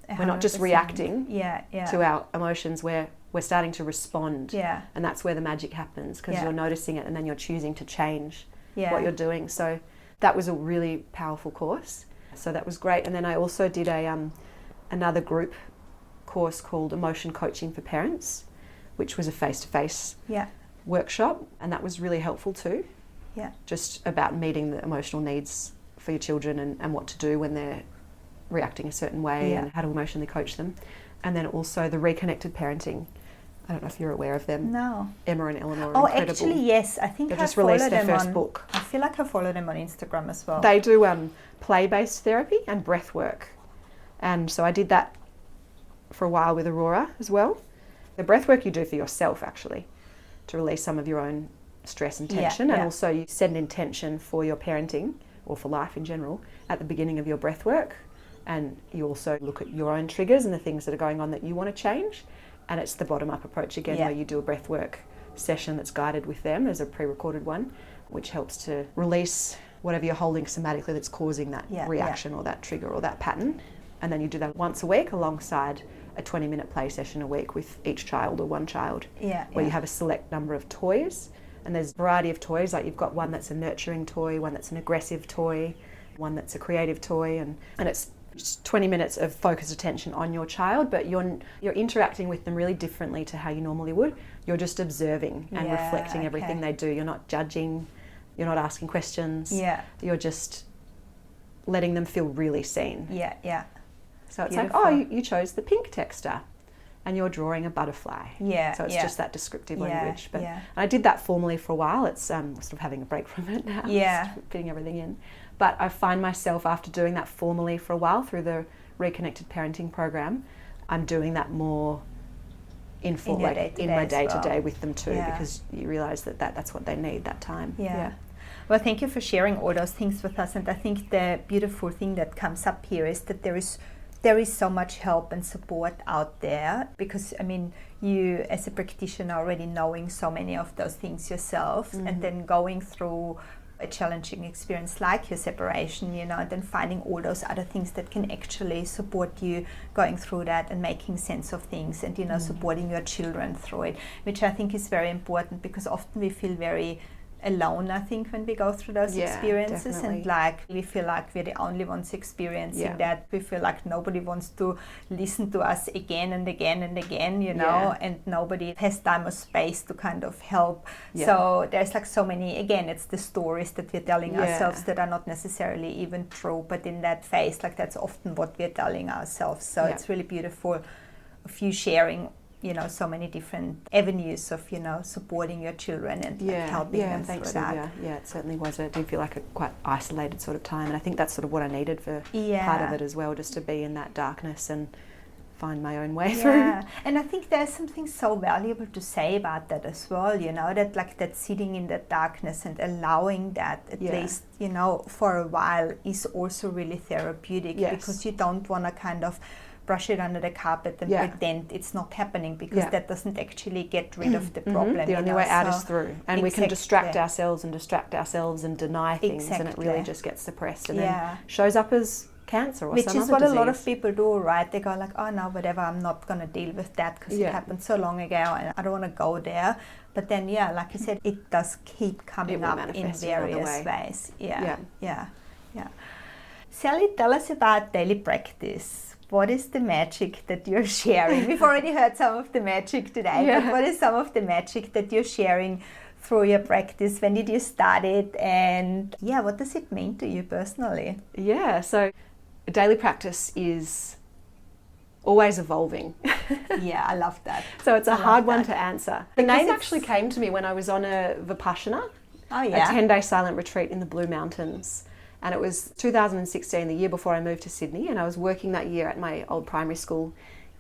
100%. We're not just reacting to our emotions, we're starting to respond. And that's where the magic happens, because you're noticing it and then you're choosing to change what you're doing. So that was a really powerful course. So that was great. And then I also did another group course called Emotion Coaching for Parents, which was a face-to-face workshop, and that was really helpful too. just about meeting the emotional needs for your children and what to do when they're reacting a certain way and how to emotionally coach them. And then also the reconnected parenting. I don't know if you're aware of them. No. Emma and Eleanor are incredible. Actually, yes. I think They've I just released their first on, book. I feel like I follow them on Instagram as well. They do play-based therapy and breath work. And so I did that for a while with Aurora as well. The breath work you do for yourself, actually, to release some of your own stress and tension. And also you set an intention for your parenting or for life in general at the beginning of your breath work. And you also look at your own triggers and the things that are going on that you want to change. And it's the bottom-up approach again, where you do a breath work session that's guided with them. There's a pre-recorded one, which helps to release whatever you're holding somatically that's causing that reaction or that trigger or that pattern. And then you do that once a week alongside a 20-minute play session a week with each child or one child, where you have a select number of toys. And there's a variety of toys, like you've got one that's a nurturing toy, one that's an aggressive toy, one that's a creative toy, and it's just 20 minutes of focused attention on your child, but you're interacting with them really differently to how you normally would. You're just observing and reflecting everything they do. You're not judging, you're not asking questions. You're just letting them feel really seen. So it's beautiful. Like, oh, you chose the pink texture and you're drawing a butterfly. So it's just that descriptive language. But and I did that formally for a while. It's sort of having a break from it now. Just fitting everything in. But I find myself, after doing that formally for a while through the Reconnected Parenting program, I'm doing that more in my day-to-day with them too, because you realise that's what they need, that time. Well, thank you for sharing all those things with us. And I think the beautiful thing that comes up here is that there is so much help and support out there, because I mean, you as a practitioner already knowing so many of those things yourself, and then going through a challenging experience like your separation, and then finding all those other things that can actually support you going through that and making sense of things, and supporting your children through it, which I think is very important, because often we feel very alone, I think, when we go through those experiences, definitely. And like we feel like we're the only ones experiencing that. We feel like nobody wants to listen to us again and again and again, and nobody has time or space to kind of help. So there's like so many, again, it's the stories that we're telling ourselves that are not necessarily even true, but in that phase, like that's often what we're telling ourselves. So it's really beautiful of you sharing so many different avenues of, supporting your children and helping them through that. Yeah, it certainly was. It did feel like a quite isolated sort of time, and I think that's sort of what I needed for part of it as well, just to be in that darkness and find my own way through. And I think there's something so valuable to say about that as well, that like that sitting in that darkness and allowing that at least, for a while is also really therapeutic, because you don't want to kind of brush it under the carpet and pretend it's not happening, because that doesn't actually get rid of the problem. The only way out is through. And we can distract ourselves and deny things, and it really just gets suppressed and then shows up as cancer or some other disease. Which is what a lot of people do, right? They go like, oh no, whatever, I'm not going to deal with that because it happened so long ago and I don't want to go there. But then, like you said, it does keep coming up in various ways. Sally, tell us about daily practice. What is the magic that you're sharing? We've already heard some of the magic today, but what is some of the magic that you're sharing through your practice? When did you start it? And what does it mean to you personally? So daily practice is always evolving. I love that. So it's a hard one to answer. The name actually came to me when I was on a Vipassana, a 10-day silent retreat in the Blue Mountains. And it was 2016, the year before I moved to Sydney, and I was working that year at my old primary school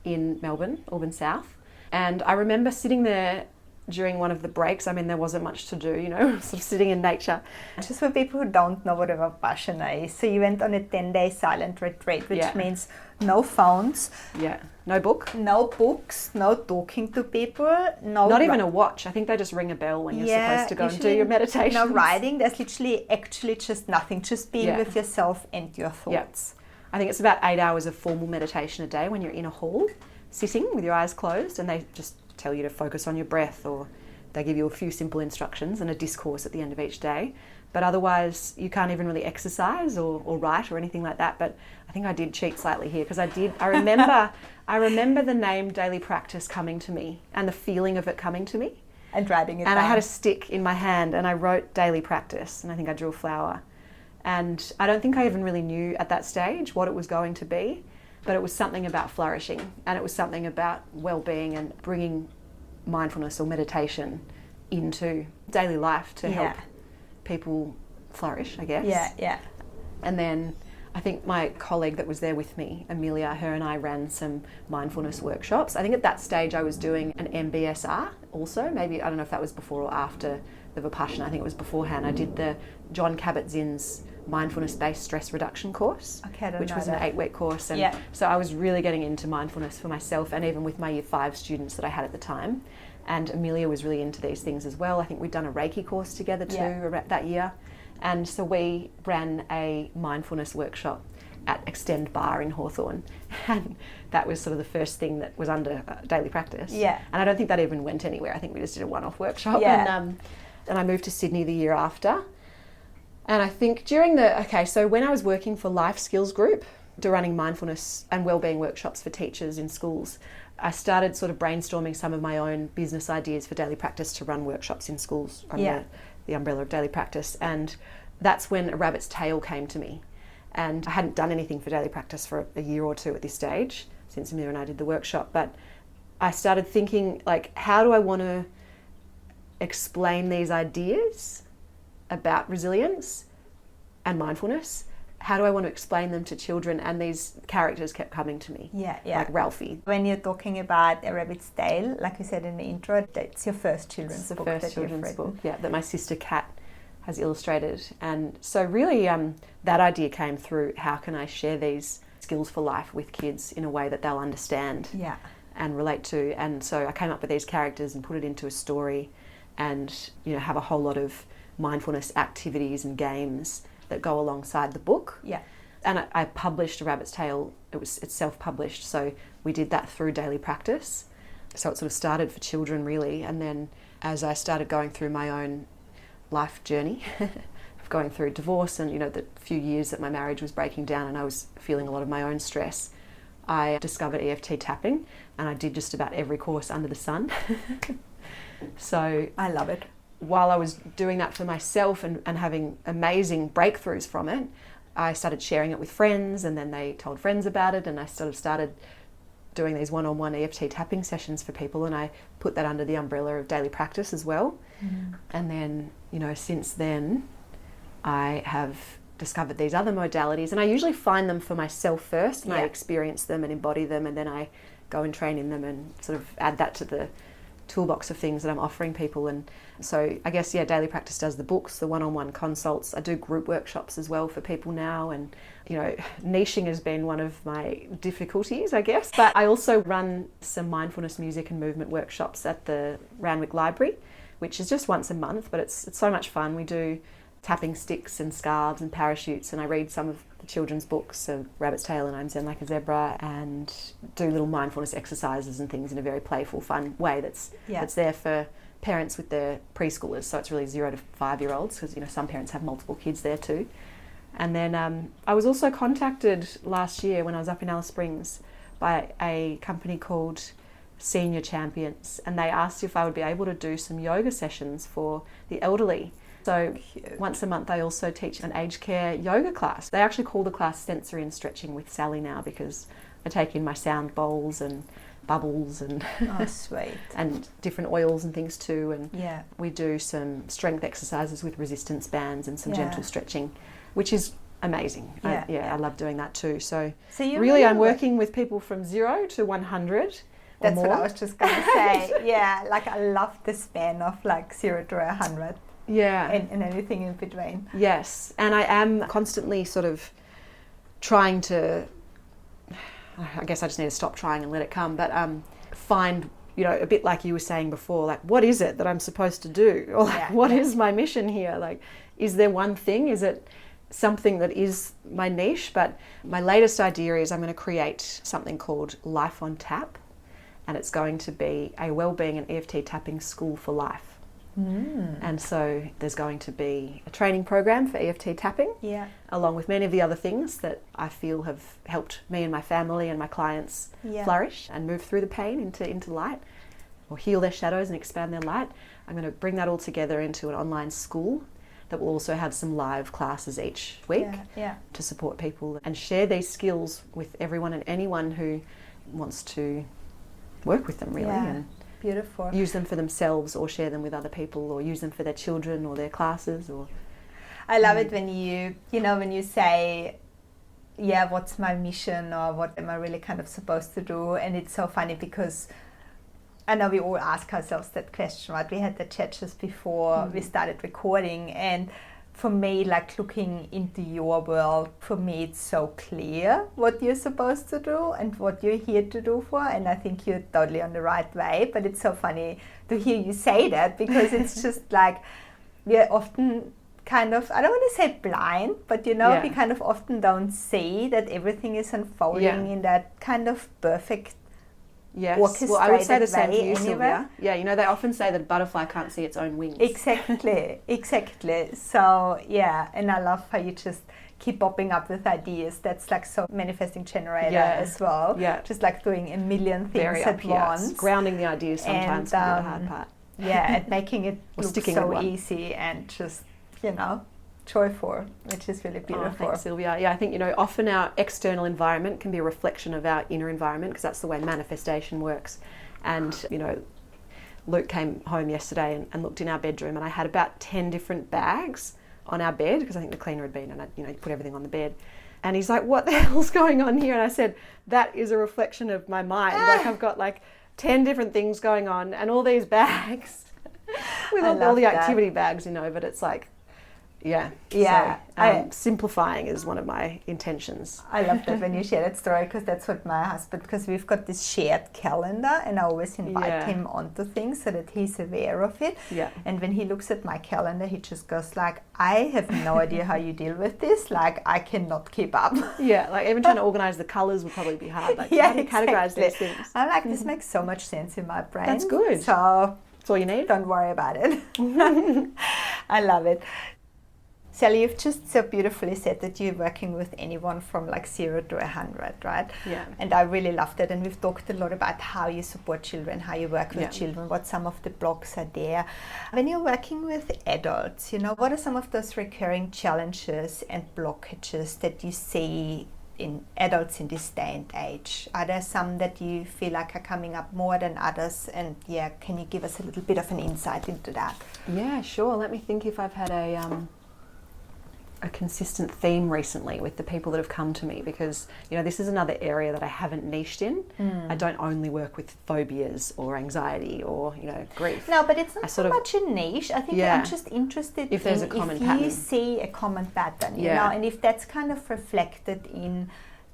in Melbourne, Auburn South. And I remember sitting there during one of the breaks. I mean, there wasn't much to do, sort of sitting in nature. Just for people who don't know what a Vipassana is, so you went on a 10-day silent retreat, which means no phones. No book. No books, no talking to people. Not even a watch. I think they just ring a bell when you're supposed to go and do your meditation. No writing. There's literally actually just nothing. Just being with yourself and your thoughts. I think it's about 8 hours of formal meditation a day when you're in a hall, sitting with your eyes closed, and they just tell you to focus on your breath, or they give you a few simple instructions and a discourse at the end of each day. But otherwise, you can't even really exercise or write or anything like that. But I think I did cheat slightly here, because I remember the name daily practice coming to me and the feeling of it coming to me. And writing it And down. I had a stick in my hand and I wrote daily practice, and I think I drew a flower. And I don't think I even really knew at that stage what it was going to be, but it was something about flourishing, and it was something about well-being and bringing mindfulness or meditation into daily life to help people flourish, I guess. Yeah. And then I think my colleague that was there with me, Amelia, her and I ran some mindfulness workshops. I think at that stage I was doing an MBSR also. Maybe, I don't know if that was before or after the Vipassana. I think it was beforehand. I did the John Kabat-Zinn's mindfulness-based stress reduction course, which was an 8-week course. And so I was really getting into mindfulness for myself, and even with my Year 5 students that I had at the time. And Amelia was really into these things as well. I think we'd done a Reiki course together too that year. And so we ran a mindfulness workshop at Extend Bar in Hawthorne. And that was sort of the first thing that was under daily practice. Yeah. And I don't think that even went anywhere. I think we just did a one-off workshop. Yeah. And I moved to Sydney the year after. And I think so when I was working for Life Skills Group, running mindfulness and wellbeing workshops for teachers in schools, I started sort of brainstorming some of my own business ideas for daily practice to run workshops in schools under the umbrella of daily practice. And that's when a rabbit's tail came to me. And I hadn't done anything for daily practice for a year or two at this stage, since Amelia and I did the workshop. But I started thinking, like, how do I want to explain these ideas about resilience and mindfulness? How do I want to explain them to children? And these characters kept coming to me, like Ralphie. When you're talking about A Rabbit's Tale, like you said in the intro, it's your first children's book. It's the first children's book, that my sister Kat has illustrated. And so really that idea came through, how can I share these skills for life with kids in a way that they'll understand and relate to? And so I came up with these characters and put it into a story, and have a whole lot of mindfulness activities and games that go alongside the book. And I published A Rabbit's Tale. It's self-published, so we did that through daily practice. So it sort of started for children really, and then as I started going through my own life journey of going through divorce and the few years that my marriage was breaking down and I was feeling a lot of my own stress, I discovered EFT tapping, and I did just about every course under the sun. So I love it. While I was doing that for myself and having amazing breakthroughs from it, I started sharing it with friends, and then they told friends about it, and I sort of started doing these one-on-one EFT tapping sessions for people, and I put that under the umbrella of daily practice as well. And then, since then, I have discovered these other modalities, and I usually find them for myself first, and I experience them and embody them, and then I go and train in them and sort of add that to the toolbox of things that I'm offering people. And so I guess daily practice does the books, the one-on-one consults. I do group workshops as well for people now, and niching has been one of my difficulties, I guess. But I also run some mindfulness music and movement workshops at the Randwick Library, which is just once a month, but it's so much fun. We do tapping sticks and scarves and parachutes, and I read some of the children's books, so Rabbit's Tale and I'm Zen Like a Zebra, and do little mindfulness exercises and things in a very playful, fun way that's there for parents with their preschoolers. So it's really 0 to 5-year-olds, because some parents have multiple kids there too. And then I was also contacted last year when I was up in Alice Springs by a company called Senior Champions, and they asked if I would be able to do some yoga sessions for the elderly. So once a month I also teach an aged care yoga class. They actually call the class Sensory and Stretching with Sally now, because I take in my sound bowls and bubbles and sweet. and different oils and things too. And we do some strength exercises with resistance bands and some gentle stretching, which is amazing. I love doing that too. So really I'm working with people from 0 to 100. That's what I was just going to say. Like I love the span of like 0 to 100. And anything in between. Yes, and I am constantly sort of trying to, I guess I just need to stop trying and let it come, but find, a bit like you were saying before, like what is it that I'm supposed to do? Or like what is my mission here? Like, is there one thing? Is it something that is my niche? But my latest idea is I'm going to create something called Life on Tap, and it's going to be a wellbeing and EFT tapping school for life. And so there's going to be a training program for EFT tapping, along with many of the other things that I feel have helped me and my family and my clients flourish and move through the pain into light. or heal their shadows and expand their light. I'm going to bring that all together into an online school that will also have some live classes each week to support people and share these skills with everyone and anyone who wants to work with them, really. And beautiful. Use them for themselves or share them with other people or use them for their children or their classes. Or I love it when when you say, what's my mission or what am I really kind of supposed to do? And it's so funny because I know we all ask ourselves that question, right? We had the chat just before we started recording, and for me, like looking into your world, for me it's so clear what you're supposed to do and what you're here to do for, and I think you're totally on the right way. But it's so funny to hear you say that, because it's just like we're often kind of, I don't want to say blind, but we kind of often don't see that everything is unfolding in that kind of perfect orchestrated well, I would say the same to you, anyway. Sylvia. Yeah, they often say that a butterfly can't see its own wings. Exactly. So, and I love how you just keep popping up with ideas. That's like so manifesting generator as well. Yeah. Just like doing a million things at once. Grounding the ideas sometimes can be the hard part. And making it look so easy and just, joyful, which is really beautiful. Thanks, Sylvia. Yeah, I think, often our external environment can be a reflection of our inner environment, because that's the way manifestation works. And, Luke came home yesterday and looked in our bedroom, and I had about 10 different bags on our bed, because I think the cleaner had been, and I put everything on the bed. And he's like, what the hell's going on here? And I said, that is a reflection of my mind. Like, I've got 10 different things going on and all these bags with all the activity bags, but it's like, simplifying is one of my intentions. I love that when you share that story, because that's what my husband, because we've got this shared calendar, and I always invite him onto things so that he's aware of it. Yeah. And when he looks at my calendar, he just goes like, I have no idea how you deal with this. Like, I cannot keep up. Yeah, like even trying to organise the colours would probably be hard. Like, how do you categorise these things? I'm like, this makes so much sense in my brain. That's good. So that's all you need. Don't worry about it. I love it. Sally, you've just so beautifully said that you're working with anyone from 0 to 100, right? Yeah. And I really loved it. And we've talked a lot about how you support children, how you work with children, what some of the blocks are there. When you're working with adults, what are some of those recurring challenges and blockages that you see in adults in this day and age? Are there some that you feel like are coming up more than others? And can you give us a little bit of an insight into that? Yeah, sure. Let me think if I've had a consistent theme recently with the people that have come to me, because this is another area that I haven't niched in. I don't only work with phobias or anxiety or grief. No, but it's not so much a niche. I think I'm just interested if there's a common pattern. If you see a common pattern, and if that's kind of reflected in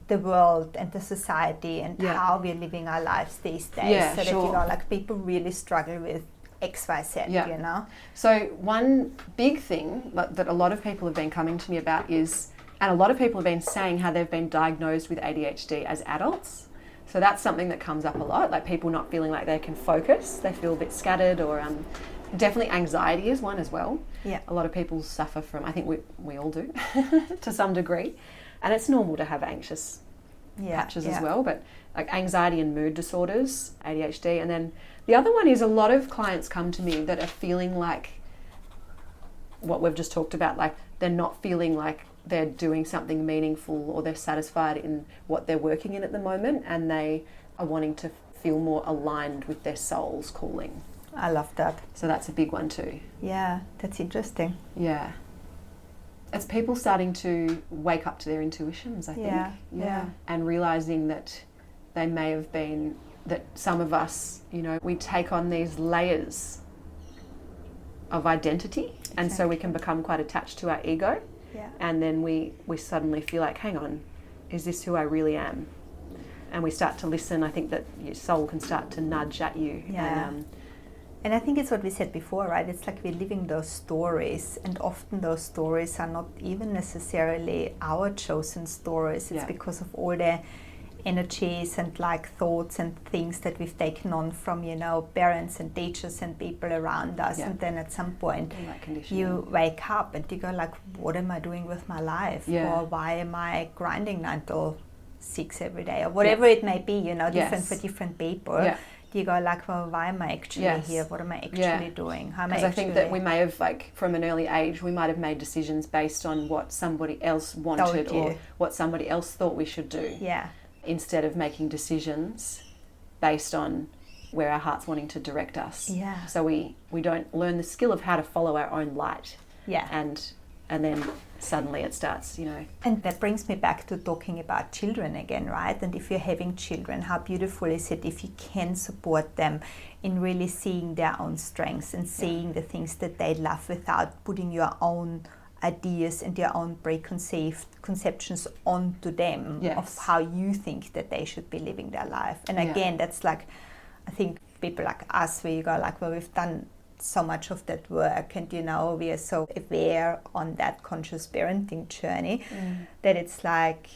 the world and the society and how we're living our lives these days, so that people really struggle with XYZ, So one big thing that a lot of people have been coming to me about is, and a lot of people have been saying how they've been diagnosed with ADHD as adults. So that's something that comes up a lot, like people not feeling like they can focus, they feel a bit scattered, or definitely anxiety is one as well. Yeah. A lot of people suffer from, I think we all do to some degree, and it's normal to have anxious patches as well, but like anxiety and mood disorders, ADHD, and then the other one is a lot of clients come to me that are feeling like what we've just talked about, like they're not feeling like they're doing something meaningful or they're satisfied in what they're working in at the moment, and they are wanting to feel more aligned with their soul's calling. I love that. So that's a big one too. Yeah, that's interesting. Yeah. It's people starting to wake up to their intuitions, I think. Yeah. And realising that they may have been, that some of us, we take on these layers of identity, and so we can become quite attached to our ego, and then we suddenly feel like, hang on, is this who I really am? And we start to listen. I think that your soul can start to nudge at you. And I think it's what we said before, right? It's like we're living those stories, and often those stories are not even necessarily our chosen stories. It's because of all the energies and thoughts and things that we've taken on from parents and teachers and people around us, and then at some point you wake up and you go like, what am I doing with my life? Or why am I grinding 9 to 6 every day, or whatever it may be, different for different people. you go like, well, why am I actually here? What am I actually doing? How am I actually... Because I think that we may have, like, from an early age, we might have made decisions based on what somebody else wanted or what somebody else thought we should do. Yeah. Instead of making decisions based on where our heart's wanting to direct us. Yeah. So we don't learn the skill of how to follow our own light. Yeah. And then suddenly it starts, you know. And that brings me back to talking about children again, right? And if you're having children, how beautiful is it if you can support them in really seeing their own strengths and seeing the things that they love without putting your own ideas and your own preconceived conceptions onto them of how you think that they should be living their life. And again, that's like, I think people like us, where you go like, well, we've done so much of that work, and you know, we are so aware on that conscious parenting journey that it's like,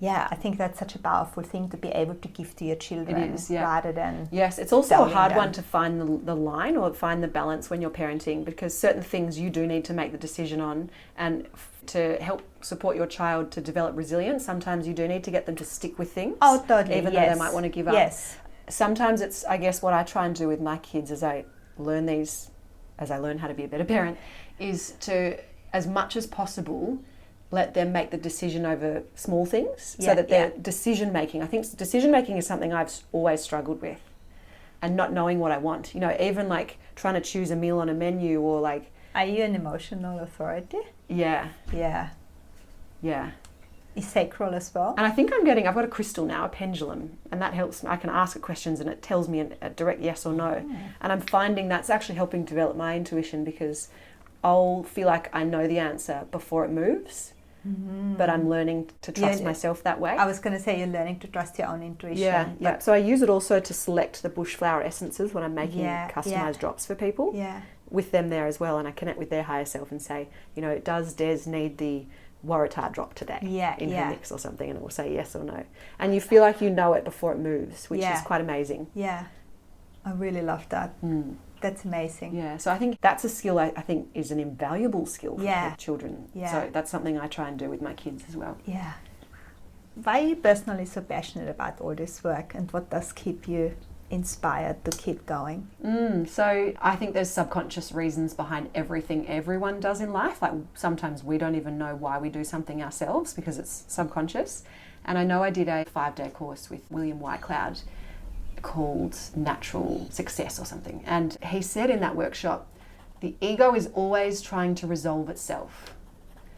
I think that's such a powerful thing to be able to give to your children. It is, rather than it's also a hard one to find the line or find the balance when you're parenting, because certain things you do need to make the decision on, and to help support your child to develop resilience, sometimes you do need to get them to stick with things. Oh, totally. Even though they might want to give up. Yes. Sometimes it's, I guess, what I try and do with my kids as I learn how to be a better parent, is to, as much as possible, let them make the decision over small things, so that their decision making, I think decision making is something I've always struggled with, and not knowing what I want, you know, even like trying to choose a meal on a menu, or like... Are you an emotional authority? Yeah. Is sacral as well? And I think I've got a crystal now, a pendulum, and that helps me. I can ask it questions and it tells me a direct yes or no. And I'm finding that's actually helping develop my intuition, because I'll feel like I know the answer before it moves, but I'm learning to trust myself that way. I was going to say, you're learning to trust your own intuition. Yeah. So I use it also to select the bush flower essences when I'm making customized drops for people, with them there as well, and I connect with their higher self and say, you know, does Des need the Waratah drop today in her mix or something, and it will say yes or no, and you feel like you know it before it moves, which is quite amazing. I really love that. That's amazing. So I think that's a skill I think is an invaluable skill for children. So that's something I try and do with my kids as well. Why are you personally so passionate about all this work, and what does keep you inspired to keep going? So I think there's subconscious reasons behind everything everyone does in life. Like, sometimes we don't even know why we do something ourselves because it's subconscious. And I know I did a 5-day course with William Whitecloud called Natural Success or something, and he said in that workshop, the ego is always trying to resolve itself.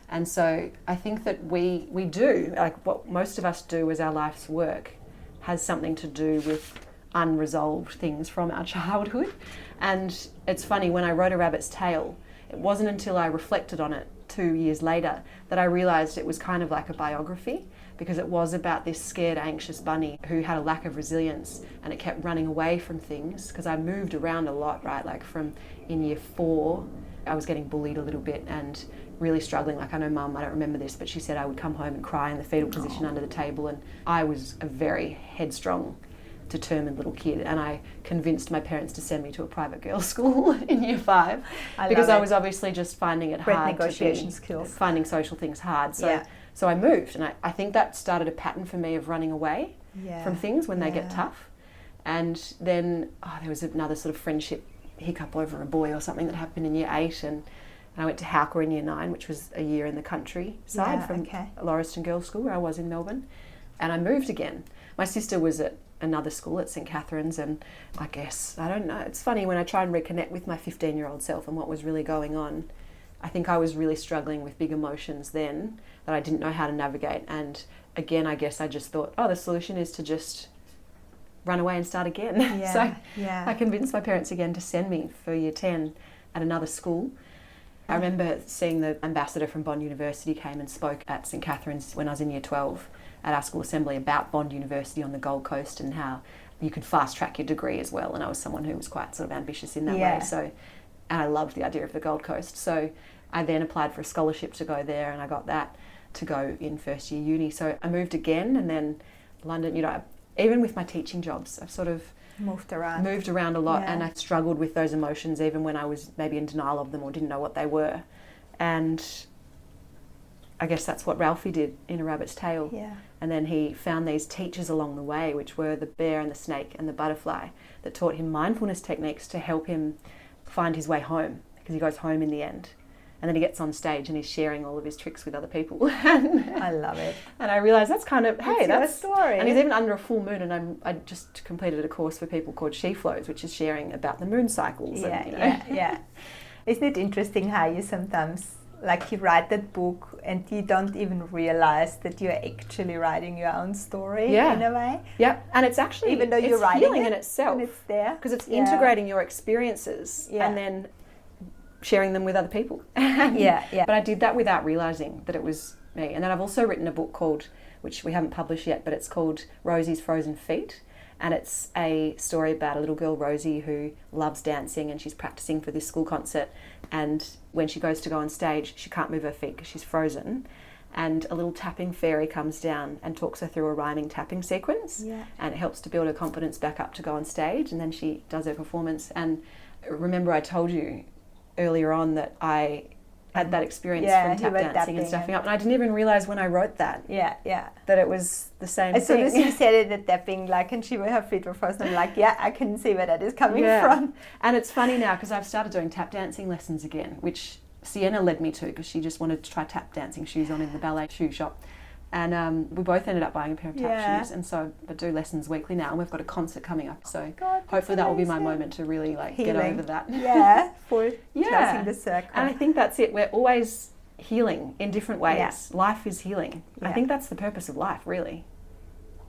And so I think that we do, like what most of us do as our life's work, has something to do with unresolved things from our childhood. And it's funny, when I wrote A Rabbit's Tale, it wasn't until I reflected on it 2 years later that I realised it was kind of like a biography, because it was about this scared, anxious bunny who had a lack of resilience, and it kept running away from things, because I moved around a lot, right? Like from in year 4, I was getting bullied a little bit and really struggling. Like, I know Mum, I don't remember this, but she said I would come home and cry in the fetal position under the table, and I was a very headstrong, determined little kid, and I convinced my parents to send me to a private girls' school in year 5 because I was obviously just finding it hard, negotiation skills, finding social things hard. So I moved, and I think that started a pattern for me of running away from things when they get tough. And then there was another sort of friendship hiccup over a boy or something that happened in year 8, and I went to Hypo in year 9, which was a year in the countryside from Lauriston Girls' School, where I was in Melbourne, and I moved again. My sister was at another school at St Catherine's, and I guess, I don't know, it's funny when I try and reconnect with my 15-year-old self and what was really going on. I think I was really struggling with big emotions then that I didn't know how to navigate, and again, I guess I just thought, the solution is to just run away and start again. I convinced my parents again to send me for year 10 at another school. I remember seeing the ambassador from Bond University came and spoke at St Catherine's when I was in year 12 at our school assembly about Bond University on the Gold Coast, and how you could fast track your degree as well, and I was someone who was quite sort of ambitious in that way, so, and I loved the idea of the Gold Coast, so I then applied for a scholarship to go there, and I got that to go in first year uni. So I moved again, and then London, you know, even with my teaching jobs, I've sort of moved around a lot, and I struggled with those emotions even when I was maybe in denial of them or didn't know what they were. And I guess that's what Ralphie did in A Rabbit's Tail. Yeah. And then he found these teachers along the way, which were the bear and the snake and the butterfly, that taught him mindfulness techniques to help him find his way home, because he goes home in the end. And then he gets on stage and he's sharing all of his tricks with other people. I love it. And I realised that's kind of, hey, that's your story. And he's even under a full moon, and I just completed a course for people called She Flows, which is sharing about the moon cycles. Yeah, and, yeah. Isn't it interesting how you sometimes, like, you write that book and you don't even realise that you're actually writing your own story in a way? Yeah, and it's actually, even though you're writing healing it in itself. and it's there. Because it's integrating your experiences and then sharing them with other people. But I did that without realising that it was me. And then I've also written a book called, which we haven't published yet, but it's called Rosie's Frozen Feet. And it's a story about a little girl, Rosie, who loves dancing, and she's practicing for this school concert. And when she goes to go on stage, she can't move her feet because she's frozen. And a little tapping fairy comes down and talks her through a rhyming tapping sequence. Yeah. And it helps to build her confidence back up to go on stage. And then she does her performance. And remember, I told you earlier on that I had that experience from tap dancing and stuffing up, and I didn't even realise when I wrote that that it was the same as thing. As soon as you said it, the tapping, like, and her feet were frozen, I'm like, I can see where that is coming from. And it's funny now because I've started doing tap dancing lessons again, which Sienna led me to because she just wanted to try tap dancing shoes on in the ballet shoe shop. And we both ended up buying a pair of tap shoes, and so I do lessons weekly now, and we've got a concert coming up, so hopefully that will be my moment to really get over that. For closing the circle. And I think that's it. We're always healing in different ways. Life is healing. I think that's the purpose of life, really.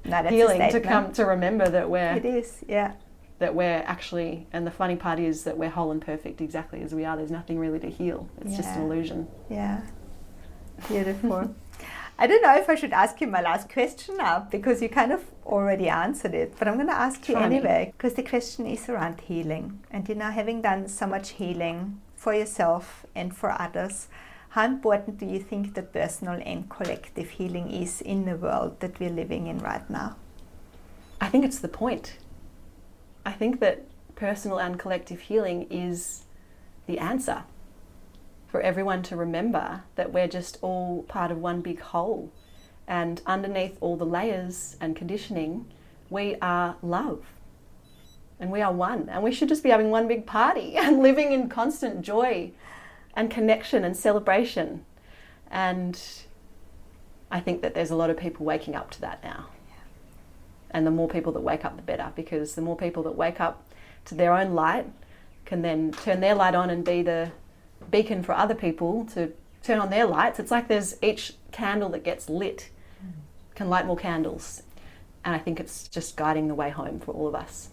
Healing, to come to remember that that we're actually, and the funny part is that we're whole and perfect exactly as we are. There's nothing really to heal. It's just an illusion. Yeah. Beautiful. I don't know if I should ask you my last question now, because you kind of already answered it, but I'm going to ask you anyway, because the question is around healing. And having done so much healing for yourself and for others, how important do you think that personal and collective healing is in the world that we're living in right now? I think it's the point. I think that personal and collective healing is the answer. For everyone to remember that we're just all part of one big whole, and underneath all the layers and conditioning, we are love, and we are one, and we should just be having one big party and living in constant joy and connection and celebration. And I think that there's a lot of people waking up to that now. And the more people that wake up, the better, because the more people that wake up to their own light can then turn their light on and be the beacon for other people to turn on their lights. It's like there's each candle that gets lit can light more candles, and I think it's just guiding the way home for all of us.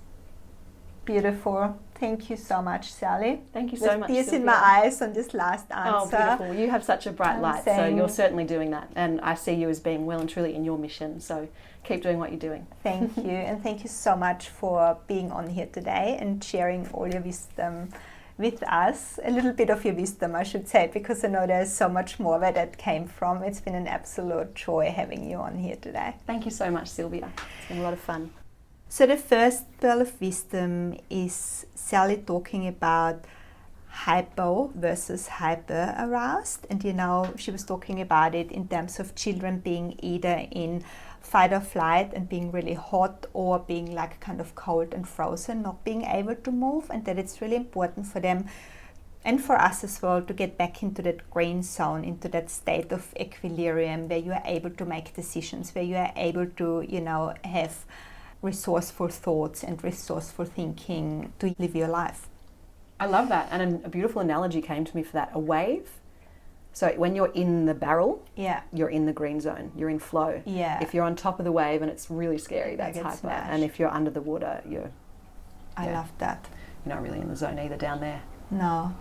Beautiful. Thank you so much, Sally. Thank you so much, tears Sylvia. in my eyes on this last answer. Oh, beautiful. You have such a bright light, so you're certainly doing that, and I see you as being well and truly in your mission, so keep doing what you're doing. Thank you, and thank you so much for being on here today and sharing all your wisdom with us, a little bit of your wisdom, I should say, because I know there's so much more where that came from. It's been an absolute joy having you on here today. Thank you so much, Sylvia. It's been a lot of fun. So the first pearl of wisdom is Sally talking about hypo versus hyper-aroused. And she was talking about it in terms of children being either in fight or flight and being really hot, or being like kind of cold and frozen, not being able to move, and that it's really important for them and for us as well to get back into that green zone, into that state of equilibrium where you are able to make decisions, where you are able to, have resourceful thoughts and resourceful thinking to live your life. I love that, and a beautiful analogy came to me for that. A wave. So when you're in the barrel, you're in the green zone, you're in flow. Yeah. If you're on top of the wave and it's really scary, that's hyper. Smashed. And if you're under the water, I love that. You're not really in the zone either down there. No.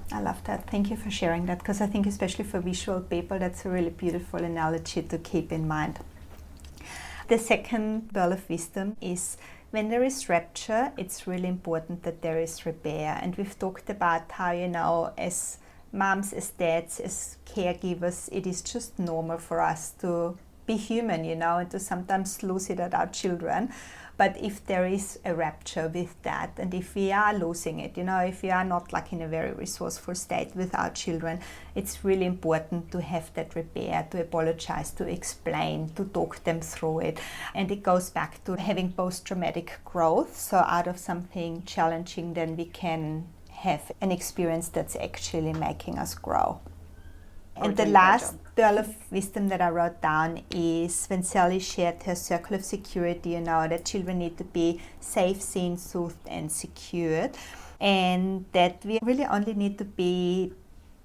I love that. Thank you for sharing that, because I think especially for visual people, that's a really beautiful analogy to keep in mind. The second pearl of wisdom is when there is rupture, it's really important that there is repair. And we've talked about how, as moms, as dads, as caregivers, it is just normal for us to be human, and to sometimes lose it at our children. But if there is a rupture with that, and if we are losing it, if we are not like in a very resourceful state with our children, it's really important to have that repair, to apologize, to explain, to talk them through it. And it goes back to having post-traumatic growth. So out of something challenging, then we can have an experience that's actually making us grow. And the last pearl of wisdom that I wrote down is when Sally shared her circle of security, that children need to be safe, seen, soothed, and secured. And that we really only need to be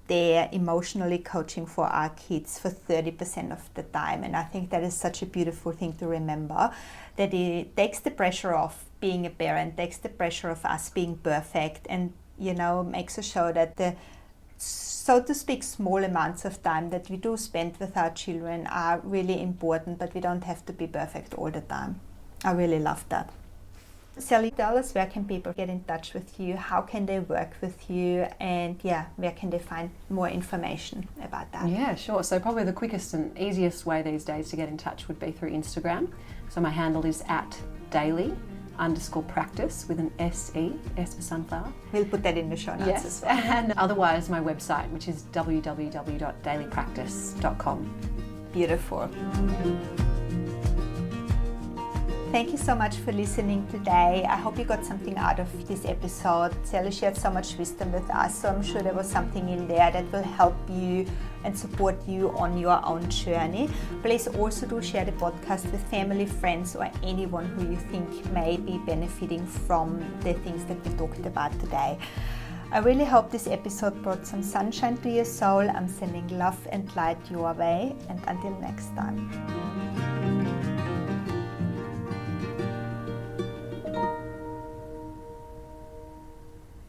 there emotionally coaching for our kids for 30% of the time. And I think that is such a beautiful thing to remember, that it takes the pressure off being a parent, takes the pressure of us being perfect, and, makes us show that the, so to speak, small amounts of time that we do spend with our children are really important, but we don't have to be perfect all the time. I really love that. Sally, tell us, where can people get in touch with you? How can they work with you? And where can they find more information about that? Yeah, sure. So probably the quickest and easiest way these days to get in touch would be through Instagram. So my handle is @daily_practice with an S-E, S for sunflower. We'll put that in the show notes as well. And otherwise my website, which is www.dailypractice.com. Beautiful. Thank you so much for listening today. I hope you got something out of this episode. Sally shared so much wisdom with us, so I'm sure there was something in there that will help you and support you on your own journey. Please also do share the podcast with family, friends, or anyone who you think may be benefiting from the things that we talked about today. I really hope this episode brought some sunshine to your soul. I'm sending love and light your way, and until next time.